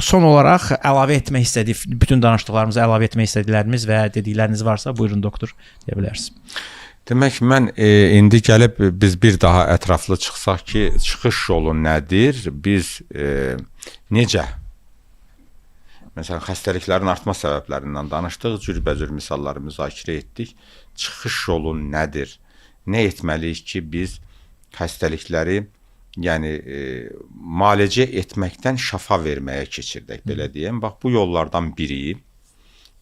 son olaraq əlavə etmək istədik, bütün danışdıqlarımızı əlavə etmək istədiklərimiz və dedikləriniz varsa, buyurun doktor, deyə bilərsiniz. Demək, mən indi gəlib biz bir daha ətraflı çıxsaq ki, çıxış yolu nədir? Biz necə? Məsələn, xəstəliklərin artma səbəblərindən danışdıq, cürbəcür misalları müzakirə etdik. Çıxış yolu nədir? Nə etməliyik ki, biz xəstəlikləri müalicə etməkdən şəfa verməyə keçirdək, belə deyəm. Bax, bu yollardan biri,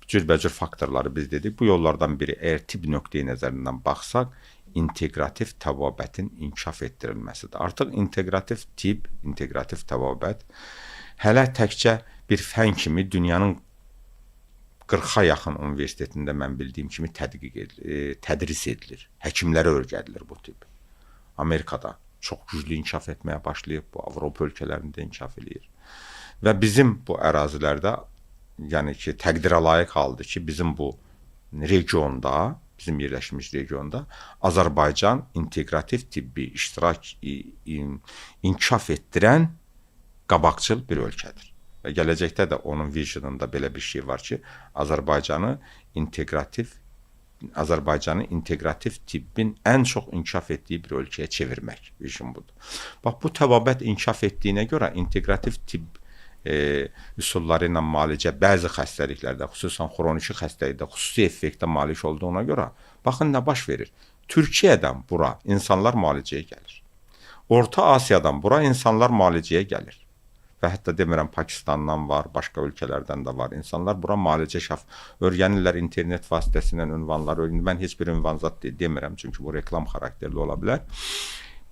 cürbəcür faktorları biz dedik. Bu yollardan biri, əgər tibb nöqteyi nəzərindən baxsaq, inteqrativ təbabətin inkişaf etdirilməsidir. Artıq inteqrativ tibb, inteqrativ təbabət hələ təkcə bir fən kimi dünyanın 40-a yaxın universitetində mən bildiyim kimi tədris edilir. Həkimlərə öyrədilir bu tibb. Amerikada çox güclü inkişaf etməyə başlayıb, bu Avropa ölkələrində inkişaf edir. Və bizim bu ərazilərdə yəni ki, təqdirə layiq haldır ki, bizim bu regionda, bizim yerləşmiş regionda Azərbaycan inteqrativ tibbi inkişaf etdirən qabaqcıl bir ölkədir. Və gələcəkdə də onun visionunda belə bir şey var ki, Azərbaycanı inteqrativ tibbin ən çox inkişaf etdiyi bir ölkəyə çevirmək vision budur. Bax, bu təbabət inkişaf etdiyinə görə inteqrativ tibb üsulları ilə müalicə bəzi xəstəliklərdə, xüsusən xroniki xəstəlikdə xüsusi effektə malik olduğuna görə, baxın nə baş verir. Türkiyədən bura insanlar müalicəyə gəlir. Orta Asiyadan bura insanlar müalicəyə gəlir. Və hətta demirəm, Pakistandan var, başqa ölkələrdən də var. İnsanlar bura müalicə öyrənirlər internet vasitəsilə ünvanları. Mən heç bir ünvan zat demirəm, çünki bu reklam xarakterli ola bilər.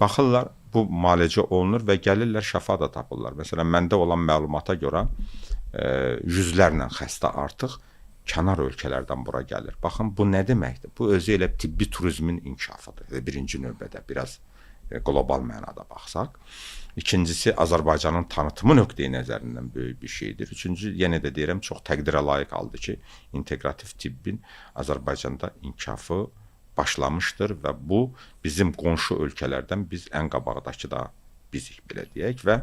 Baxırlar, bu müalicə olunur və gəlirlər, şəfa da tapırlar. Məsələn, məndə olan məlumata görə yüzlərlə xəstə artıq kənar ölkələrdən bura gəlir. Baxın, bu nə deməkdir? Bu özü elə tibbi turizmin inkişafıdır. Birinci növbədə biraz qlobal mənada baxsaq. İkincisi, Azərbaycanın tanıtımı nöqteyi nəzərindən böyük bir şeydir. Üçüncü, yenə də deyirəm, çox təqdirə layiq haldır ki, inteqrativ tibbin Azərbaycanda inkişafı başlamışdır və bu bizim qonşu ölkələrdən biz ən qabaqdakı da bizik, belə deyək. Və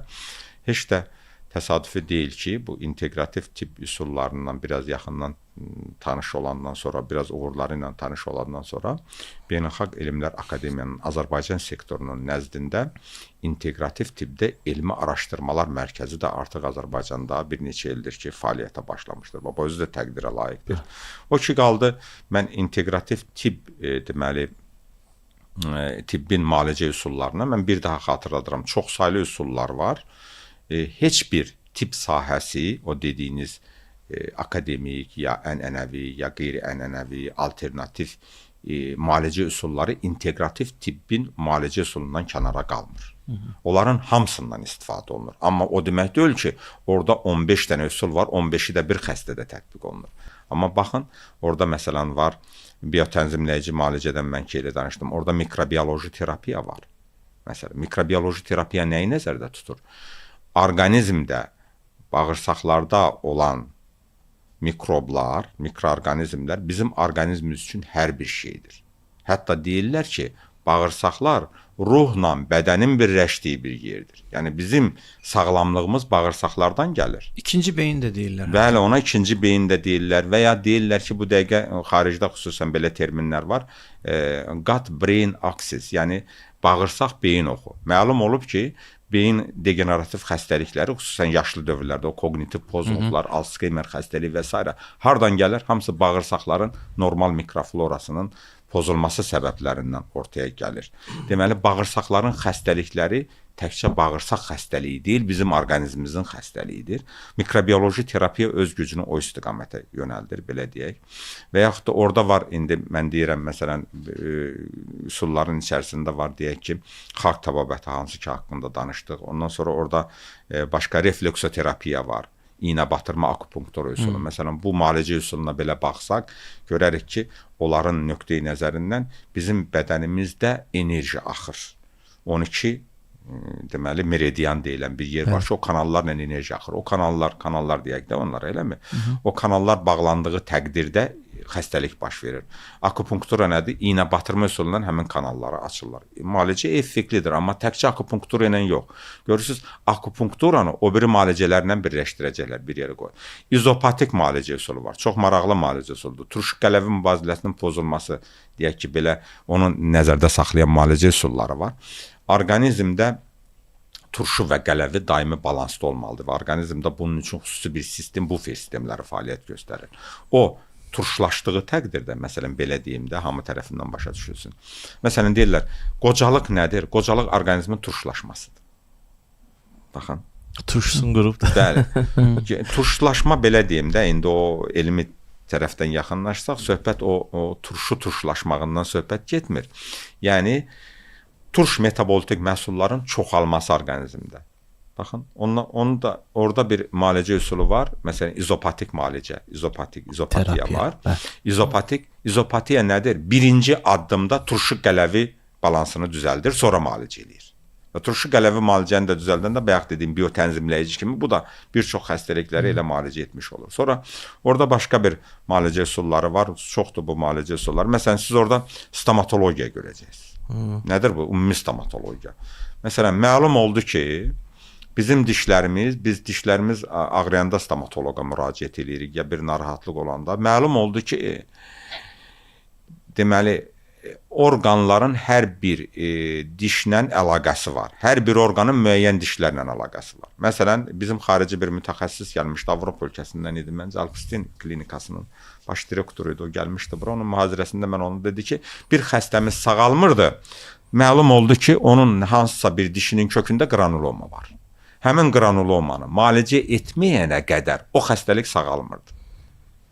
heç də təsadüfi deyil ki, bu inteqrativ tibb üsullarından biraz yaxından tanış olandan sonra, biraz uğurları ilə tanış olandan sonra Beynəlxalq Elmlər Akademiyanın Azərbaycan sektorunun nəzdində inteqrativ tibbdə elmi araşdırmalar mərkəzi də artıq Azərbaycanda bir neçə ildir ki, fəaliyyətə başlamışdır. Bu özü də təqdirə layiqdir. O ki qaldı, mən inteqrativ tibb deməli tibbin müalicə üsullarına mən bir daha xatırladıram. Çox saylı üsullar var. Heç bir tibb sahəsi, o dediyiniz akademik, ya ənənəvi, ya qeyri-ənənəvi, alternativ müalicə üsulları inteqrativ tibbin müalicə üsulundan kənara qalmır. Onların hamısından istifadə olunur. Amma o demək deyil ki, orada 15 dənə üsul var, 15-i də bir xəstədə tətbiq olunur. Amma baxın, orada məsələn var, biotənzimləyici müalicədən mən qeyd danışdım. Orada mikrobioloji terapiya var. Məsələn, mikrobioloji terapiya nəyi nəzərdə tutur? Orqanizmdə, bağırsaqlarda olan mikroblar, mikroorqanizmlər bizim orqanizmimiz üçün hər bir şeydir. Hətta deyirlər ki, bağırsaqlar ruhla bədənin birləşdiyi bir yerdir. Yəni bizim sağlamlığımız bağırsaqlardan gəlir. İkinci beyin də deyirlər. Bəli, ona ikinci beyin də deyirlər və ya deyirlər ki, bu dəqiqə xaricdə xüsusən belə terminlər var. Gut brain axis, yəni bağırsaq beyin oxu. Məlum olub ki, beyin degenerativ xəstəlikləri, xüsusən yaşlı dövrlərdə o kognitiv pozğunluqlar, Alzheimer xəstəliyi və s. hardan gəlir? Hamısı bağırsaqların normal mikroflorasının pozulması səbəblərindən ortaya gəlir. Deməli, bağırsaqların xəstəlikləri təkcə bağırsaq xəstəliyi deyil, bizim orqanizmimizin xəstəliyidir. Mikrobioloji terapiya öz gücünü o istiqamətə yönəldir, belə deyək. Və yaxud da orada var, indi mən deyirəm, məsələn, üsulların içərisində var, deyək ki, xalq təbabəti hansı ki haqqında danışdıq. Ondan sonra orada başqa refleksoterapiya var. İğnə batırma akupunktur üsulu. Məsələn, bu müalicə üsuluna belə baxsaq, görərik ki, onların nöqteyi nəzərindən bizim bədənimizdə enerji axır. 12 deməli meridian deyilən bir yer var ki, o kanallarla enerji axır. O kanallar deyək də onlar, eləmi? O kanallar bağlandığı təqdirdə xəstəlik baş verir. Akupunktura nədir? İğnə batırma üsulundan həmin kanalları açırlar. Müalicə effektlidir, amma təkcə akupunktura ilə yox. Görürsünüz, akupunkturanı o biri müalicələrlə birləşdirəcəklər, bir yerə qoyur. İzopatik müalicə üsulu var. Çox maraqlı müalicə üsuludur. Turşu qələvi mübadiləsinin pozulması, deyək ki, belə onu nəzərdə saxlayan müalicə üsulları var. Orqanizmdə turşu və qələvi daimi balansda olmalıdır və orqanizmdə bunun üçün xüsusi bir sistem, bufer sistemləri fəaliyyət göstərir. O, turşulaşdığı təqdirdə, məsələn, belə deyim də, hamı tərəfindən başa düşülsün. Məsələn, deyirlər, qocalıq nədir? Qocalıq orqanizmin turşulaşmasıdır. Baxın. Turşusun qurub da. Bəli. Turşulaşma, belə deyim də, indi o elmi tərəfdən yaxınlaşsaq, söhbət o turşulaşmağından söhbət getmir. Yəni, turş metabolitik məhsulların çoxalması orqanizmdə. Baxın, orada bir müalicə üsulu var. Məsələn, izopatik müalicə, izopatiya var. İzopatiya nədir? Birinci addımda turşu qələvi balansını düzəldir, sonra müalicə eləyir. Və turşu qələvi müalicəni də düzəldəndə bayaq dediyim biotənzimləyici kimi bu da bir çox xəstəlikləri elə müalicə etmiş olur. Sonra orada başqa bir müalicə üsulları var. Çoxdur bu müalicə üsulları. Məsələn, siz orada stomatologiya görəcəksiniz. Nədir bu? Ümumi stomatologiya. Məsələn, məlum oldu ki, biz dişlərimiz ağrıyanda stomatoloqa müraciət edirik, ya bir narahatlıq olanda. Məlum oldu ki, deməli, orqanların hər bir dişlə əlaqəsi var. Hər bir orqanın müəyyən dişlərlə əlaqəsi var. Məsələn, bizim xarici bir mütəxəssis gəlmişdi, Avropa ölkəsindən idi, məncə Alpstin klinikasının baş direktoru idi, o gəlmişdi bura. Onun mühazirəsində mən onu dedi ki, bir xəstəmiz sağalmırdı. Məlum oldu ki, onun hansısa bir dişinin kökündə granuloma var. Həmin granulomanı müalicə etməyənə qədər o xəstəlik sağalmırdı.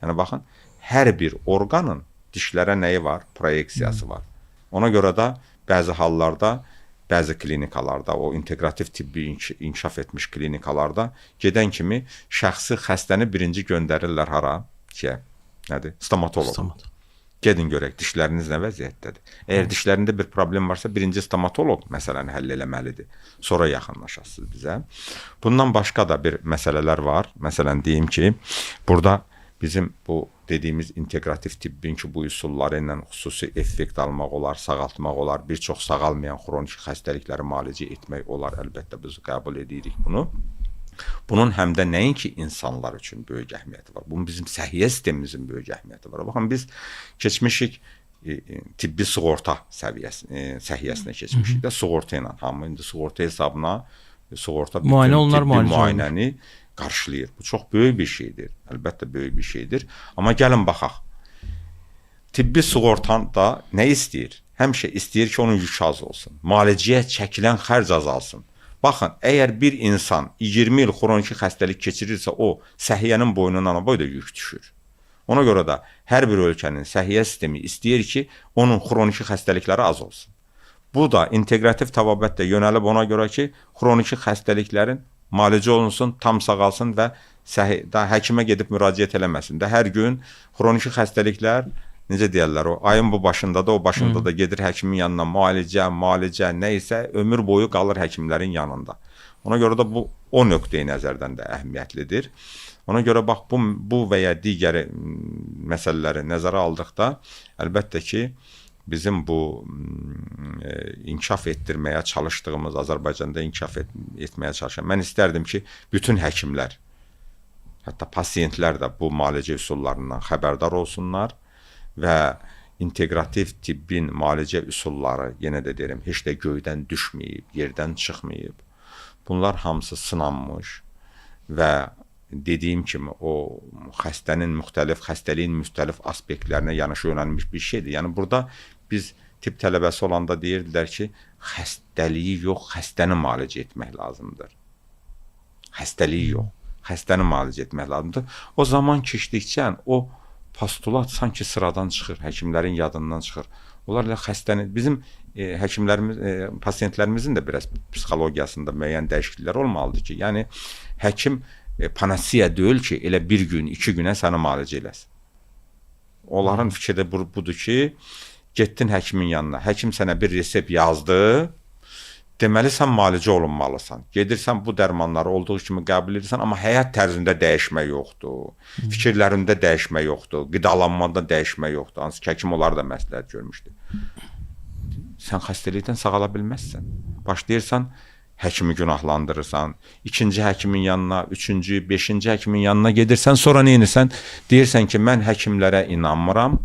Yəni, baxın, hər bir orqanın dişlərə nəyi var? Proyeksiyası var. Ona görə də bəzi hallarda, bəzi klinikalarda, o integrativ tibbi inkişaf etmiş klinikalarda gedən kimi şəxsi xəstəni birinci göndərirlər hara? Nədir? Stomatoloq. Gedin görək, dişləriniz nə vəziyyətdədir? Əgər dişlərində bir problem varsa, birinci stomatoloq məsələni həll eləməlidir. Sonra yaxınlaşasınız bizə. Bundan başqa da bir məsələlər var. Məsələn, deyim ki, burada bizim bu dediyimiz integrativ tibbin ki, bu üsulları ilə xüsusi effekt almaq olar, sağaltmaq olar, bir çox sağalmayan xronik xəstəlikləri müalicə etmək olar. Əlbəttə, biz qəbul edirik bunu. Bunun həm də nəinki insanlar üçün böyük əhəmiyyəti var. Bunun bizim səhiyyə sistemimizin böyük əhəmiyyəti var. Baxın, biz keçmişik tibbi sığorta səhiyyəsinə keçmişik də sığorta ilə. Hamı indi sığorta hesabına sığorta bütün tibbi müayinəni qarşılayır. Bu çox böyük bir şeydir. Əlbəttə böyük bir şeydir. Amma gəlin baxaq. Tibbi sığortan da nə istəyir? Həmişə istəyir ki, onun yükü az olsun. Müalicəyə çəkilən xərc azalsın. Baxın, əgər bir insan 20 il xroniki xəstəlik keçirirsə, o səhiyyənin boynundan o boyda yük düşür. Ona görə də hər bir ölkənin səhiyyə sistemi istəyir ki, onun xroniki xəstəlikləri az olsun. Bu da inteqrativ təbabət də yönəlib ona görə ki, xroniki xəstəliklərin müalicə olunsun, tam sağalsın və həkimə gedib müraciət eləməsin də. Hər gün xroniki xəstəliklər, necə deyərlər, o ayın bu başında da, o başında da gedir həkimin yanına müalicə, nə isə ömür boyu qalır həkimlərin yanında. Ona görə də bu o nöqteyi nəzərdən də əhəmiyyətlidir. Ona görə bax bu və ya digər məsələləri nəzərə aldıqda əlbəttə ki, bizim bu inkişaf etdirməyə çalışdığımız, Azərbaycanda inkişaf etməyə çalışan, mən istərdim ki, bütün həkimlər, hətta pasiyentlər də bu müalicə üsullarından xəbərdar olsunlar və inteqrativ tibbin müalicə üsulları, yenə də deyirəm, heç də göydən düşməyib, yerdən çıxmayıb. Bunlar hamısı sınanmış və dediyim kimi o xəstəliyin müxtəlif aspektlərinə yanaşı yönəlmiş bir şeydir. Yəni burada biz tibb tələbəsi olanda deyirdilər ki, xəstəliyi yox, xəstəni müalicə etmək lazımdır. Xəstəliyi yox, xəstəni müalicə etmək lazımdır. O zaman keçdikcə o postulat sanki sıradan çıxır, həkimlərin yadından çıxır. Onlarla xəstəni, bizim həkimlərimiz, pasiyentlərimizin də biraz psixologiyasında müəyyən dəyişikliklər olmalıdır ki, yəni həkim panasiya deyil ki, elə bir gün, 2 günə səni müalicə eləsin. Onların fikri də budur ki, getdin həkimin yanına, həkim sənə bir resept yazdı, deməli sən müalicə olunmalısan. Gedirsən bu dərmanları olduğu kimi qəbul edirsən, amma həyat tərzində dəyişmə yoxdur. Fikirlərində dəyişmə yoxdur, qidalanmada dəyişmə yoxdur. Hansı ki, həkim onları da məsləhət görmüşdü. Sən xəstəlikdən sağala bilməzsən. Başlayırsan, həkimi günahlandırırsan, 2-ci həkimin yanına, 3-cü, 5-ci həkimin yanına gedirsən, sonra nə edirsən? Deyirsən ki, mən həkimlərə inanmıram.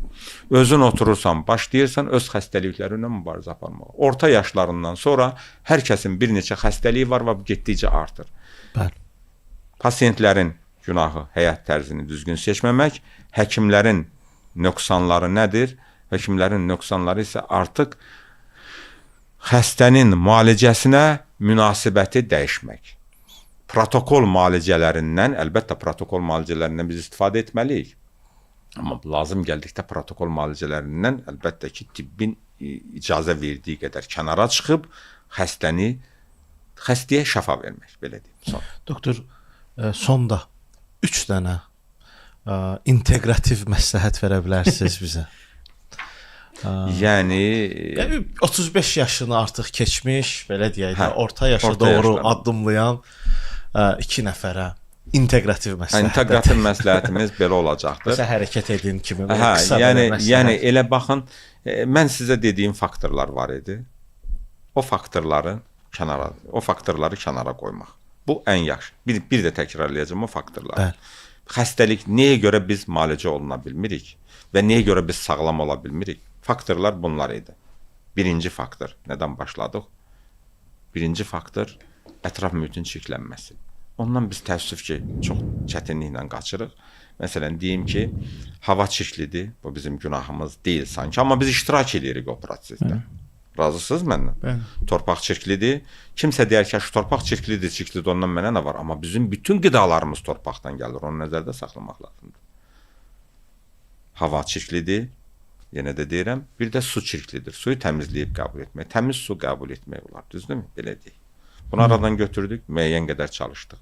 Özün oturursan, başlayırsan öz xəstəliklərinə mübarizə aparmağa. Orta yaşlarından sonra hər kəsin bir neçə xəstəliyi var və bu getdikcə artır. Bəli. Pasiyentlərin günahı həyat tərzini düzgün seçməmək, həkimlərin nöqsanları nədir? Həkimlərin nöqsanları isə artıq xəstənin müalicəsinə münasibəti dəyişmək. Protokol müalicələrindən, əlbəttə protokol müalicələrindən biz istifadə etməliyik. Amma lazım gəldikdə protokol müalicələrindən əlbəttə ki, tibbin icazə verdiyi qədər kənara çıxıb xəstəyə şəfa vermək, belə deyim. Doktor, sonda 3 dənə inteqrativ məsləhət verə bilərsiniz bizə? Yəni 35 yaşını artıq keçmiş, belə deyək də, orta yaşa doğru addımlayan 2 nəfərə inteqrativ məsləhət. İnteqrativ məsləhətimiz belə olacaqdır. Məsələn, hərəkət edin kimi. Yəni elə baxın, mən sizə dediyim faktorlar var idi. O faktorları kənara qoymaq. Bu ən yaxşı. Bir də təkrarlayacağım o faktorları. Xəstəlik nəyə görə biz müalicə oluna bilmirik və nəyə görə biz sağlam ola bilmirik? Faktorlar bunlar idi. Birinci faktor, nədən başladıq? Birinci faktor ətraf mühitin çirklənməsi. Ondan biz təəssüf ki, çox çətinliklə qaçırıq. Məsələn, deyim ki, hava çirklidir, bu bizim günahımız deyil sanki, amma biz iştirak edirik o prosesdə. Razısınız məndən? Torpaq çirklidir. Kimsə deyər ki, şu torpaq çirklidir, ondan mənə nə var? Amma bizim bütün qidalarımız torpaqdan gəlir, onu nəzərdə saxlamaq lazımdır. Hava çirklidir, yenə də deyirəm, bir də su çirklidir. Suyu təmizləyib qəbul etmək, təmiz su qəbul etmək olar, düzdürmü? Belə deyək. Bunu aradan götürdük, müəyyən qədər çalışdıq.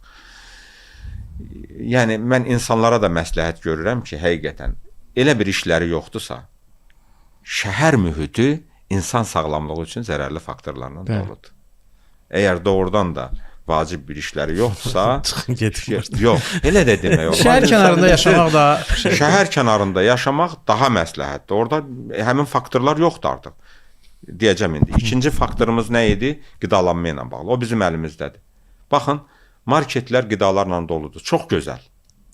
Yəni, mən insanlara da məsləhət görürəm ki, həqiqətən, elə bir işləri yoxdursa, şəhər mühiti insan sağlamlığı üçün zərərli faktorlarla doludur. Əgər doğrudan da vacib bir işləri yoxdursa, çıxın gedin. Yox, elə də demək olar. Şəhər kənarında yaşamaq da Şəhər kənarında yaşamaq daha məsləhətdir. Orada həmin faktorlar yoxdur artıq. Deyəcəm indi. İkinci faktorumuz nə idi? Qidalanma ilə bağlı. O bizim əlimizdədir. Baxın, marketlər qidalarla doludur. Çox gözəl.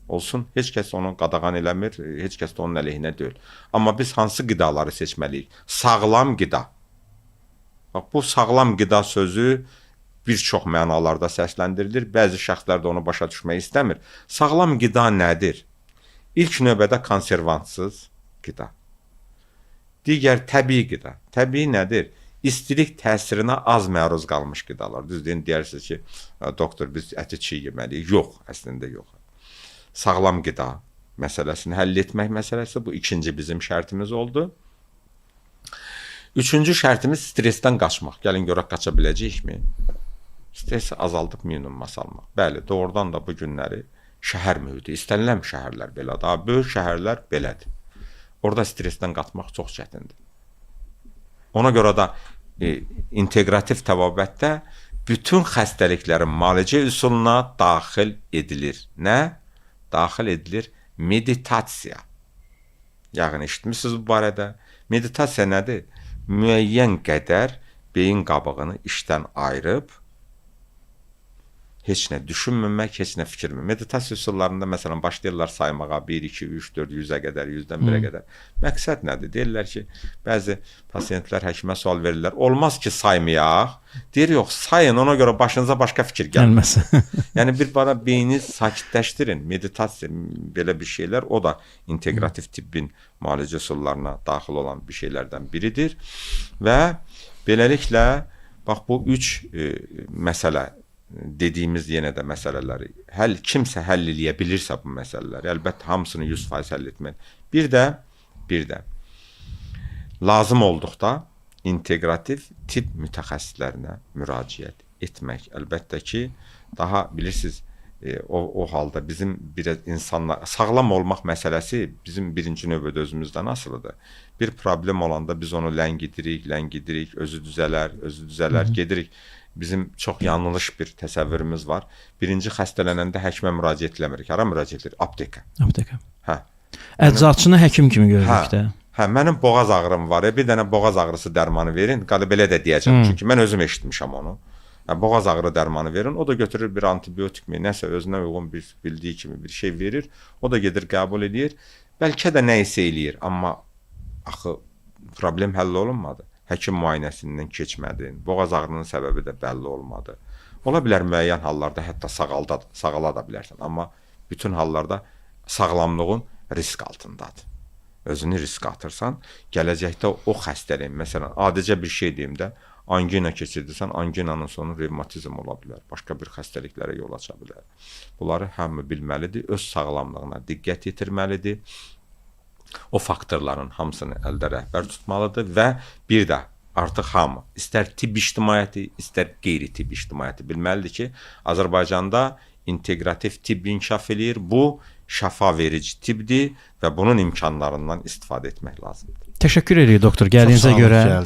Olsun, heç kəs onu qadağan eləmir, heç kəs də onun əleyhinə deyil. Amma biz hansı qidaları seçməliyik? Sağlam qida. Bax, bu sağlam qida sözü bir çox mənalarda səsləndirilir. Bəzi şəxslər də onu başa düşmək istəmir. Sağlam qida nədir? İlk növbədə konservantsız qida. Digər təbii qida. Təbii nədir? istilik təsirinə az məruz qalmış qidalar. Düz deyin, deyirsiniz ki, doktor biz əti çiğ yeməliyik. Yox, əslində yox. Sağlam qida məsələsini həll etmək məsələsi bu ikinci bizim şərtimiz oldu. Üçüncü şərtimiz stressdən qaçmaq. Gəlin görək qaça biləcəyikmi? Stressi azaldıb minimuma salmaq. Bəli, doğrudan da bu günləri şəhər mühiti, istənilən şəhərlər belədir. Daha böyük şəhərlər belədir. Orada stressdən qaçmaq çox çətindir. Ona görə də inteqrativ təbabətdə bütün xəstəliklərin müalicə üsuluna daxil edilir. Nə? Daxil edilir meditasiya. Yəni eşitmisiniz bu barədə? Meditasiya nədir? Müəyyən qədər beyin qabığını işdən ayırıb heç nə düşünməmək, heç nə fikirməmək. Meditasiya üsullarında məsələn başlayırlar saymağa 1, 2, 3, 4, 100-ə qədər, 100-dən 1-ə qədər. Məqsəd nədir? Deyirlər ki, bəzi pasiyentlər həkimə sual verirlər. Olmaz ki, saymayaq. Deyir, yox, sayın, ona görə başınıza başqa fikir gəlməz. Yəni bir bana beyni sakitləşdirin. Meditasiya belə bir şeylər, o da inteqrativ tibbin müalicə üsullarına daxil olan bir şeylərdən biridir. Və beləliklə bax bu 3 məsələ dediyimiz yenə də məsələləri kimsə həll eləyə bilirsə bu məsələləri, əlbəttə hamısını 100% həll etmək. Bir də lazım olduqda inteqrativ tibb mütəxəssislərinə müraciət etmək. Əlbəttə ki, daha bilirsiniz, o halda bizim biraz insanlar sağlam olmaq məsələsi bizim birinci növbədə özümüzdən asılıdır. Bir problem olanda biz onu ləngidirik, özü düzələr, gedirik. Bizim çox yanlış bir təsəvvürümüz var. Birinci xəstələnəndə həkimə müraciət eləmirik. Hara müraciət edirik? Apteka. Hə. Əczaçını həkim kimi görürük də. Hə, mənim boğaz ağrım var. Bir dənə boğaz ağrısı dərmanı verin. Qalı belə də deyəcəm. Çünki mən özüm eşitmişəm onu. Hə, boğaz ağrı dərmanı verin. O da götürür bir antibiotik mi, nəsə özünə uyğun bir bildiyi kimi bir şey verir. O da gedir qəbul edir. Bəlkə də nə isə eləyir, amma axı problem həll olunmadı. Həkim müayinəsindən keçmədin. Boğaz ağrının səbəbi də bəlli olmadı. Ola bilər müəyyən hallarda hətta sağala da bilərsən, amma bütün hallarda sağlamlığın risk altındadır. Özünü risk atırsan, gələcəkdə o xəstəliyin, məsələn, adicə bir şey deyim də, angina keçirdirsən, anginanın sonu revmatizm ola bilər, başqa bir xəstəliklərə yol aça bilər. Bunları hamı bilməlidir, öz sağlamlığına diqqət yetirməlidir. O faktorların hamısını əldə rəhbər tutmalıdır və bir də artıq hamı, istər tibb ictimaiyyəti, istər qeyri-tibb ictimaiyyəti bilməlidir ki, Azərbaycanda inteqrativ tibb inkişaf eləyir. Bu, şəfa verici tibbdir və bunun imkanlarından istifadə etmək lazımdır. Təşəkkür edirik doktor, gəldiyinizə görə.